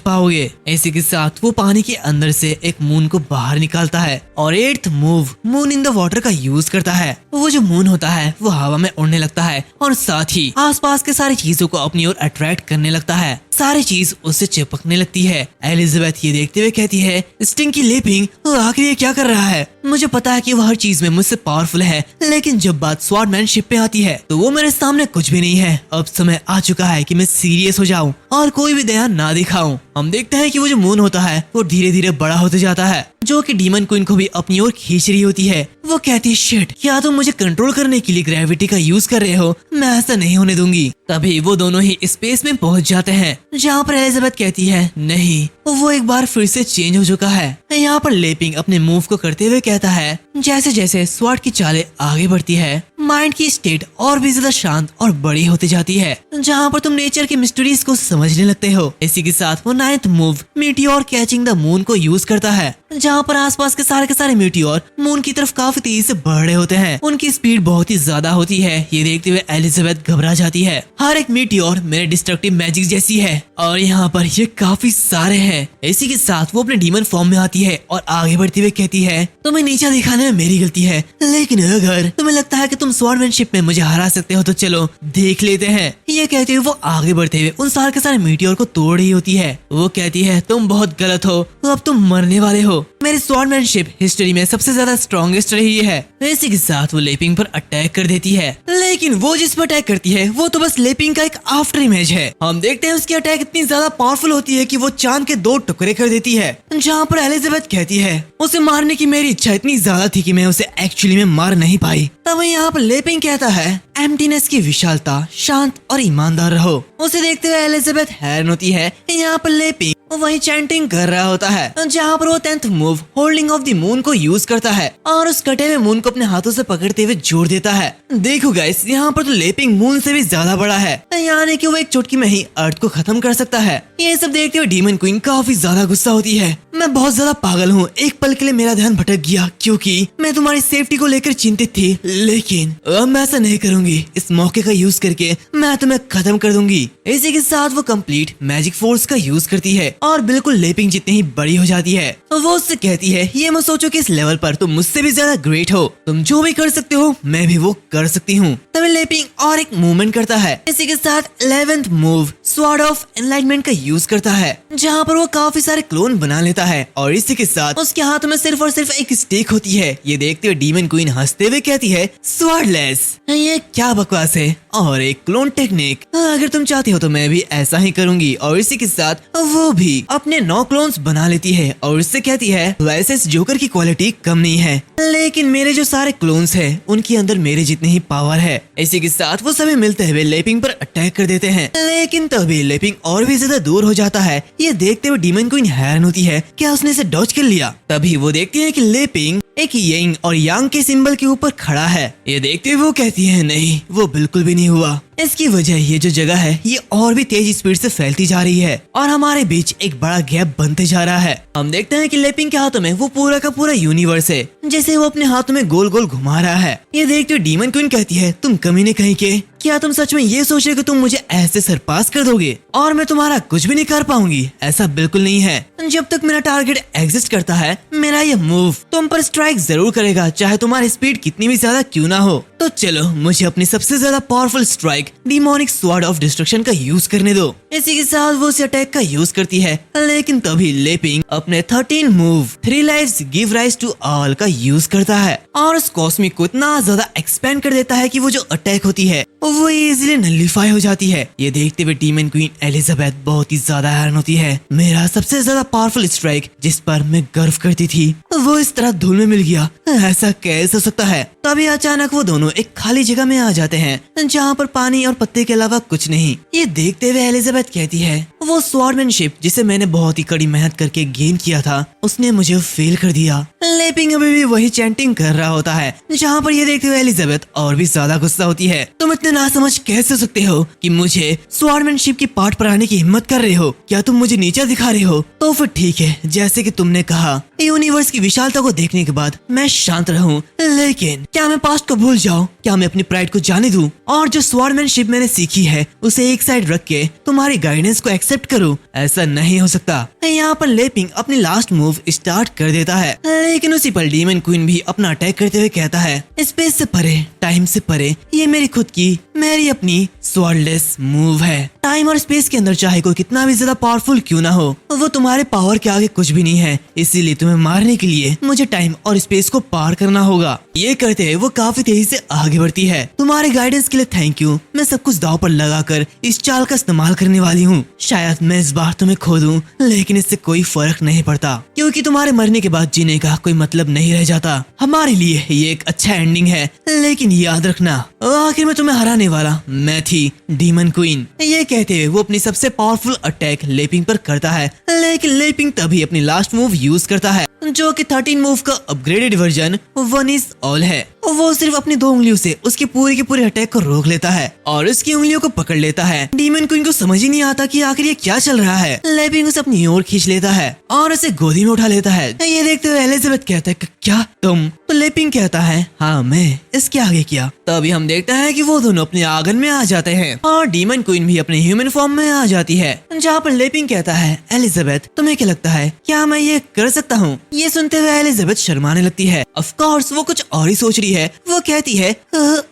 पाओगे। इसी के साथ वो पानी के अंदर से एक मून को बाहर निकालता है और eighth move moon in the water का यूज करता है। वो जो मून होता है वो हवा में उड़ने लगता है और साथ ही आसपास के सारी चीजों को अपनी ओर अट्रैक्ट करने लगता है। सारी चीज उससे चिपकने लगती है। एलिजाबेथ ये देखते हुए कहती है, स्टिंकी लेपिंग आखिर ये क्या कर रहा है? मुझे पता है कि वो हर चीज में मुझसे पावरफुल है, लेकिन जब बात स्वॉर्डमैनशिप पे आती है तो वो मेरे सामने कुछ भी नहीं है। अब समय आ चुका है कि मैं सीरियस हो जाऊं और कोई भी दया ना दिखाऊं। हम देखते हैं कि वो जो मून होता है वो धीरे धीरे बड़ा होते जाता है, जो कि डीमन क्वीन को भी अपनी ओर खींच रही होती है। वो कहती है, शिट, क्या तुम मुझे कंट्रोल करने के लिए ग्रेविटी का यूज कर रहे हो? मैं ऐसा नहीं होने दूंगी। तभी वो दोनों ही स्पेस में पहुंच जाते हैं, जहाँ पर एलिजाबेथ कहती है, नहीं, वो एक बार फिर से चेंज हो चुका है। यहाँ पर लेपिंग अपने मूव को करते हुए कहता है, जैसे जैसे स्वॉर्ड की चालें आगे बढ़ती है, माइंड की स्टेट और भी ज्यादा शांत और बड़ी होती जाती है, जहाँ पर तुम नेचर की मिस्ट्रीज को समझने लगते हो। इसी के साथ वो ninth move meteor catching the moon को यूज करता है, जहाँ पर आसपास के सारे मीटियोर मून की तरफ काफी तेजी से बढ़ रहे होते हैं। उनकी स्पीड बहुत ही ज्यादा होती है। ये देखते हुए एलिजाबेथ घबरा जाती है। हर एक मीटियोर मेरे डिस्ट्रक्टिव मैजिक जैसी है और यहाँ पर ये काफी सारे हैं। इसी के साथ वो अपने डीमन फॉर्म में आती है और आगे बढ़ती हुए कहती है, तुम्हें नीचा दिखाने में मेरी गलती है, लेकिन अगर तुम्हें लगता है कि तुम स्वॉर्डमैनशिप में मुझे हरा सकते हो तो चलो देख लेते हैं। ये कहते हुए वो आगे बढ़ते हुए उन सारे के सारे मीटियोर को तोड़ रही होती है। वो कहती है, तुम बहुत गलत हो, अब तुम मरने वाले हो। मेरी स्वॉर्डमैनशिप हिस्ट्री में सबसे ज्यादा स्ट्रॉन्गेस्ट रही है। इसी के साथ वो लेपिंग पर अटैक कर देती है, लेकिन वो जिस पर अटैक करती है वो तो बस लेपिंग का एक आफ्टर इमेज है। हम देखते हैं उसकी अटैक इतनी ज्यादा पावरफुल होती है कि वो चांद के 2 टुकड़े कर देती है। जहाँ पर एलिजाबेथ कहती है उसे मारने की मेरी इच्छा इतनी ज्यादा थी कि मैं उसे एक्चुअली में मार नहीं पाई। तब यहाँ पर लेपिंग कहता है एम्प्टीनेस की विशालता, शांत और ईमानदार रहो। उसे देखते हुए एलिजाबेथ हैरान होती है। यहाँ पर लेपिंग वही चैंटिंग कर रहा होता है, जहाँ पर वो 10th move holding of the moon को यूज करता है और उस कटे हुए मून को अपने हाथों से पकड़ते हुए जोड़ देता है। देखो गाइस, यहाँ पर तो लेपिंग मून से भी ज्यादा बड़ा है, यानी कि वो एक चुटकी में ही अर्थ को खत्म कर सकता है। ये सब देखते हुए डीमन क्वीन काफी ज्यादा गुस्सा होती है। मैं बहुत ज्यादा पागल हूँ, एक पल के लिए मेरा ध्यान भटक गया क्योंकि मैं तुम्हारी सेफ्टी को लेकर चिंतित थी, लेकिन अब मैं ऐसा नहीं करूंगी। इस मौके का यूज करके मैं तुम्हें खत्म कर दूंगी। इसी के साथ वो कंप्लीट मैजिक फोर्स का यूज करती है और बिल्कुल लेपिंग जितनी ही बड़ी हो जाती है। वो उससे कहती है ये मत सोचो कि इस लेवल पर तुम मुझसे भी ज्यादा ग्रेट हो, तुम जो भी कर सकते हो मैं भी वो कर सकती हूँ। तभी लेपिंग और एक मूवमेंट करता है। इसी के साथ 11th move sword of enlightenment का यूज करता है, जहाँ पर वो काफी सारे क्लोन बना लेता है और इसी के साथ उसके हाथ में सिर्फ और सिर्फ एक स्टिक होती है। ये देखते हुए डीमन क्वीन हंसते हुए कहती है स्वॉर्डलेस, ये क्या बकवास है और एक क्लोन टेक्निक। अगर तुम चाहती हो तो मैं भी ऐसा ही करूंगी। और इसी के साथ वो भी अपने 9 क्लोन्स बना लेती है और उससे कहती है वैसे इस जोकर की क्वालिटी कम नहीं है, लेकिन मेरे जो सारे क्लोन्स हैं उनके अंदर मेरे जितनी ही पावर है। इसी के साथ वो सभी मिलते हुए लेपिंग पर अटैक कर देते हैं, लेकिन तभी लेपिंग और भी ज्यादा दूर हो जाता है। ये देखते हुए डीमन क्वीन हैरान होती है, क्या उसने इसे डॉज कर लिया। तभी वो देखती है कि लेपिंग एक यिंग और यांग के सिंबल के ऊपर खड़ा है। ये देखते हुए वो कहती है नहीं, वो बिल्कुल भी नहीं हुआ। इसकी वजह ये जो जगह है ये और भी तेज स्पीड से फैलती जा रही है और हमारे बीच एक बड़ा गैप बनते जा रहा है। हम देखते हैं कि लेपिंग के हाथों में वो पूरा का पूरा यूनिवर्स है, जैसे वो अपने हाथों में गोल गोल घुमा रहा है। ये देखते हुए डीमन क्वीन कहती है तुम कमीने कहीं के, क्या तुम सच में ये सोच रहे कि तुम मुझे ऐसे सरपास कर दोगे और मैं तुम्हारा कुछ भी नहीं कर पाऊंगी? ऐसा बिल्कुल नहीं है। जब तक मेरा टारगेट एग्जिस्ट करता है मेरा ये मूव तुम पर स्ट्राइक जरूर करेगा, चाहे तुम्हारी स्पीड कितनी भी ज्यादा क्यों ना हो। तो चलो मुझे अपनी सबसे ज्यादा powerful strike demonic sword of destruction का यूज करने दो। इसी के साथ वो उस अटैक का यूज करती है, लेकिन तभी लेपिंग अपने 13 move 3 lives give rise to all का यूज करता है और उस कॉस्मिक को इतना ज्यादा एक्सपेंड कर देता है कि वो जो अटैक होती है वो इजीली नलिफाई हो जाती है। ये देखते हुए डीमन क्वीन एलिजाबेथ बहुत ही ज्यादा हैरान होती है। मेरा सबसे ज्यादा पावरफुल स्ट्राइक जिस पर मैं गर्व करती थी वो इस तरह धूल में मिल गया, ऐसा कैसे हो सकता है। तभी अचानक वो दोनों एक खाली जगह में आ जाते हैं जहाँ पर पानी और पत्ते के अलावा कुछ नहीं। ये देखते हुए एलिजाबेथ कहती है वो स्वॉर्डमैनशिप जिसे मैंने बहुत ही कड़ी मेहनत करके गेन किया था उसने मुझे फेल कर दिया। लेपिंग अभी भी वही चैंटिंग कर रहा होता है, जहाँ पर ये देखते हुए एलिजाबेथ और भी ज्यादा गुस्सा होती है। तुम इतने नासमझ कैसे हो सकते हो कि मुझे स्वॉर्डमैनशिप की पार्ट पर आने की हिम्मत कर रहे हो? क्या तुम मुझे नीचा दिखा रहे हो? तो फिर ठीक है, जैसे कि तुमने कहा यूनिवर्स की विशालता को देखने के बाद मैं शांत रहूं, लेकिन क्या मैं पास्ट को भूल जाऊं? क्या मैं अपनी प्राइड को जाने दूं और जो स्वॉर्डमैनशिप मैंने सीखी है उसे एक साइड रख के तुम्हारी गाइडेंस को एक्सेप्ट करूं? ऐसा नहीं हो सकता। यहाँ पर लेपिंग अपनी लास्ट मूव स्टार्ट कर देता है, लेकिन उसी पर डीमन क्वीन भी अपना अटैक करते हुए कहता है स्पेस से परे, टाइम से परे, ये मेरी खुद की, मेरी अपनी स्वॉर्डलेस मूव है। टाइम और स्पेस के अंदर चाहे कोई कितना भी ज्यादा पावरफुल क्यों ना हो, वो तुम्हारे पावर के आगे कुछ भी नहीं है। इसीलिए तुम्हें मारने के लिए मुझे टाइम और स्पेस को पार करना होगा। ये करते हुए वो काफी तेजी से आगे बढ़ती है। तुम्हारे गाइडेंस के लिए थैंक यू। मैं सब कुछ दांव पर लगाकर इस चाल का इस्तेमाल करने वाली हूँ। शायद मैं इस बार तुम्हें खो दूं, लेकिन इससे कोई फर्क नहीं पड़ता क्योंकि तुम्हारे मरने के बाद जीने का कोई मतलब नहीं रह जाता। हमारे लिए ये एक अच्छा एंडिंग है, लेकिन याद रखना आखिर में तुम्हें हराने वाला मैं थी, डीमन क्वीन। ये कहते हुए वो अपनी सबसे पावरफुल अटैक लेपिंग पर करता है, लेकिन लेपिंग तभी अपनी लास्ट मूव यूज करता है जो कि 13 मूव का अपग्रेडेड वर्जन 1 इज ऑल है। वो सिर्फ अपनी 2 उंगलियों से उसके पूरे के पूरे अटैक को रोक लेता है और उसकी उंगलियों को पकड़ लेता है। डीमन क्वीन को समझ ही नहीं आता कि आखिर ये क्या चल रहा है। लेपिंग उसे अपनी ओर खींच लेता है और उसे गोदी में उठा लेता है। ये देखते हुए एलिजाबेथ कहता है क्या तुम? तो लेपिंग कहता है हाँ मैं, इसके आगे क्या? तभी हम देखते हैं कि वो दोनों अपने आंगन में आ जाते हैं और डीमन क्वीन भी अपने ह्यूमन फॉर्म में आ जाती है, जहाँ पर लेपिंग कहता है एलिजाबेथ तुम्हें क्या लगता है क्या मैं ये कर सकता हूँ? ये सुनते हुए एलिजाबेथ शर्माने लगती है। ऑफ कोर्स वो कुछ और ही सोच रही होती है। वो कहती है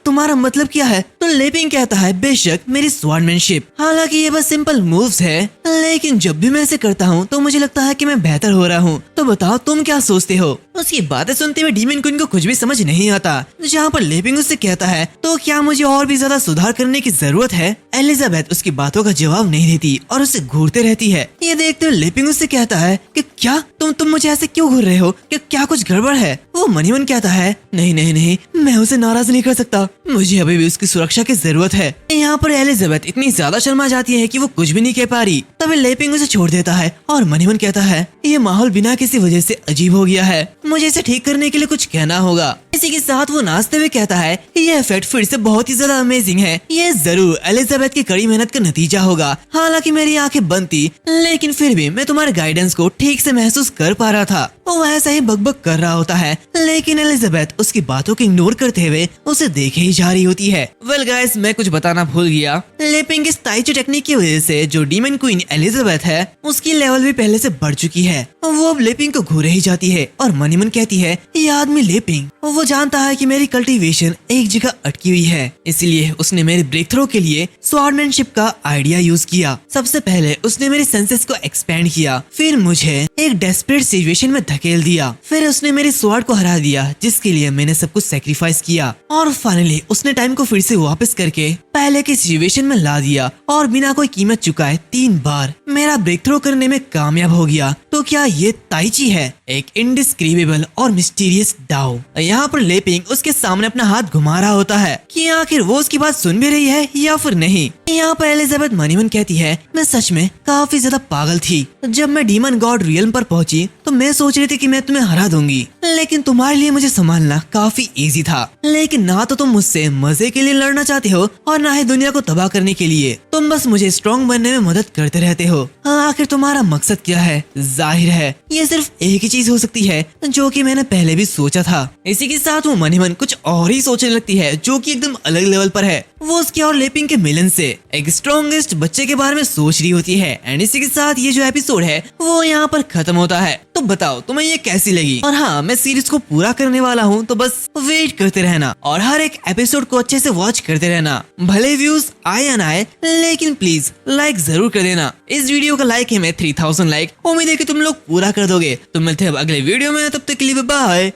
तुम्हारा मतलब क्या है? तो लेपिंग कहता है बेशक मेरी स्वॉर्डमैनशिप, हालांकि ये बस सिंपल मूव्स है, लेकिन जब भी मैं इसे करता हूँ तो मुझे लगता है कि मैं बेहतर हो रहा हूँ। तो बताओ तुम क्या सोचते हो? उसकी बातें सुनते हुए डीमन क्वीन को कुछ भी समझ नहीं आता, जहाँ पर लेपिंग उससे कहता है तो क्या मुझे और भी ज्यादा सुधार करने की जरूरत है? एलिजाबेथ उसकी बातों का जवाब नहीं देती और उसे घूरते रहती है। ये देखते हुए लेपिंग उससे कहता है कि क्या तुम मुझे ऐसे क्यों घूर रहे हो? क्या कुछ गड़बड़ है? वो मनी मन कहता है नहीं नहीं नहीं, मैं उसे नाराज नहीं कर सकता, मुझे अभी भी उसकी सुरक्षा की जरूरत है। यहाँ पर एलिजाबेथ इतनी ज्यादा शर्मा जाती है कि वो कुछ भी नहीं कह पा रही। तभी लेपिंग उसे छोड़ देता है और मनी मन कहता है ये माहौल बिना किसी वजह से अजीब हो गया है, मुझे इसे ठीक करने के लिए कुछ कहना होगा। इसी के साथ वो नाचते हुए कहता है ये इफेक्ट फिर से बहुत ही ज्यादा अमेजिंग है, ये जरूर एलिजाबेथ की कड़ी मेहनत का नतीजा होगा। हालांकि मेरी आंखें बंद थी, लेकिन फिर भी मैं तुम्हारे गाइडेंस को ठीक से महसूस कर पा रहा था। वो ऐसा ही बकबक कर रहा होता है, लेकिन एलिजाबेथ उसकी बातों को इग्नोर करते हुए उसे देखे ही जा रही होती है। वेल गाइस, मैं कुछ बताना भूल गया। लेपिंग इस ताइची टेक्निक की वजह से जो डीमन क्वीन एलिजाबेथ है उसकी लेवल भी पहले से बढ़ चुकी है। वो अब लेपिंग को घूरे ही जाती है और मनी मन कहती है ये आदमी लेपिंग, वो जानता है कि मेरी कल्टीवेशन एक जगह अटकी हुई है, इसलिए उसने मेरे ब्रेक थ्रो के लिए स्वॉर्डमैनशिप का आइडिया यूज किया। सबसे पहले उसने मेरे सेंसेस को एक्सपेंड किया, फिर मुझे एक डेस्परेट सिचुएशन में धकेल दिया, फिर उसने मेरी स्वॉर्ड को हरा दिया जिसके लिए मैंने सब कुछ सेक्रीफाइस किया, और फाइनली उसने टाइम को फिर से वापस करके पहले की सिचुएशन में ला दिया और बिना कोई कीमत चुकाए 3 बार मेरा ब्रेक थ्रो करने में कामयाब हो गया। तो क्या ये ताइची है? एक इंडिस्क्रिबेबल और मिस्टीरियस डाओ। यहाँ पर लेपिंग उसके सामने अपना हाथ घुमा रहा होता है कि आखिर वो उसकी बात सुन भी रही है या फिर नहीं। यहाँ पर एलिजाबेथ मनी मन कहती है मैं सच में काफी ज्यादा पागल थी। जब मैं डीमन गॉड रियल्म पर पहुंची तो मैं सोच रही थी कि मैं तुम्हें हरा दूंगी, लेकिन तुम्हारे लिए मुझे संभालना काफी इजी था। लेकिन ना तो तुम मुझसे मजे के लिए लड़ना चाहते हो और ना ही दुनिया को तबाह करने के लिए, तुम बस मुझे स्ट्रॉन्ग बनने में मदद करते रहते हो। आखिर तुम्हारा मकसद क्या है? जाहिर है ये सिर्फ एक ही चीज हो सकती है जो कि मैंने पहले भी सोचा था। इसी के साथ वो मनी मन कुछ और ही सोचने लगती है जो कि एकदम अलग लेवल पर है। वो उसके और लेपिंग के मिलन से एक स्ट्रॉन्गेस्ट बच्चे के बारे में सोच रही होती है। एंड इसी के साथ ये जो एपिसोड है वो यहाँ पर खत्म होता है। तो बताओ तुम्हें ये कैसी लगी? और हाँ, मैं सीरीज को पूरा करने वाला हूँ, तो बस वेट करते रहना और हर एक एपिसोड को अच्छे से वॉच करते रहना। भले व्यूज आए या ना आए, लेकिन प्लीज लाइक जरूर कर देना। इस वीडियो का लाइक है मैं 3000 लाइक, उम्मीद है कि तुम लोग पूरा कर दोगे। तो मिलते हैं अब अगले वीडियो में, तब तक के लिए बाय।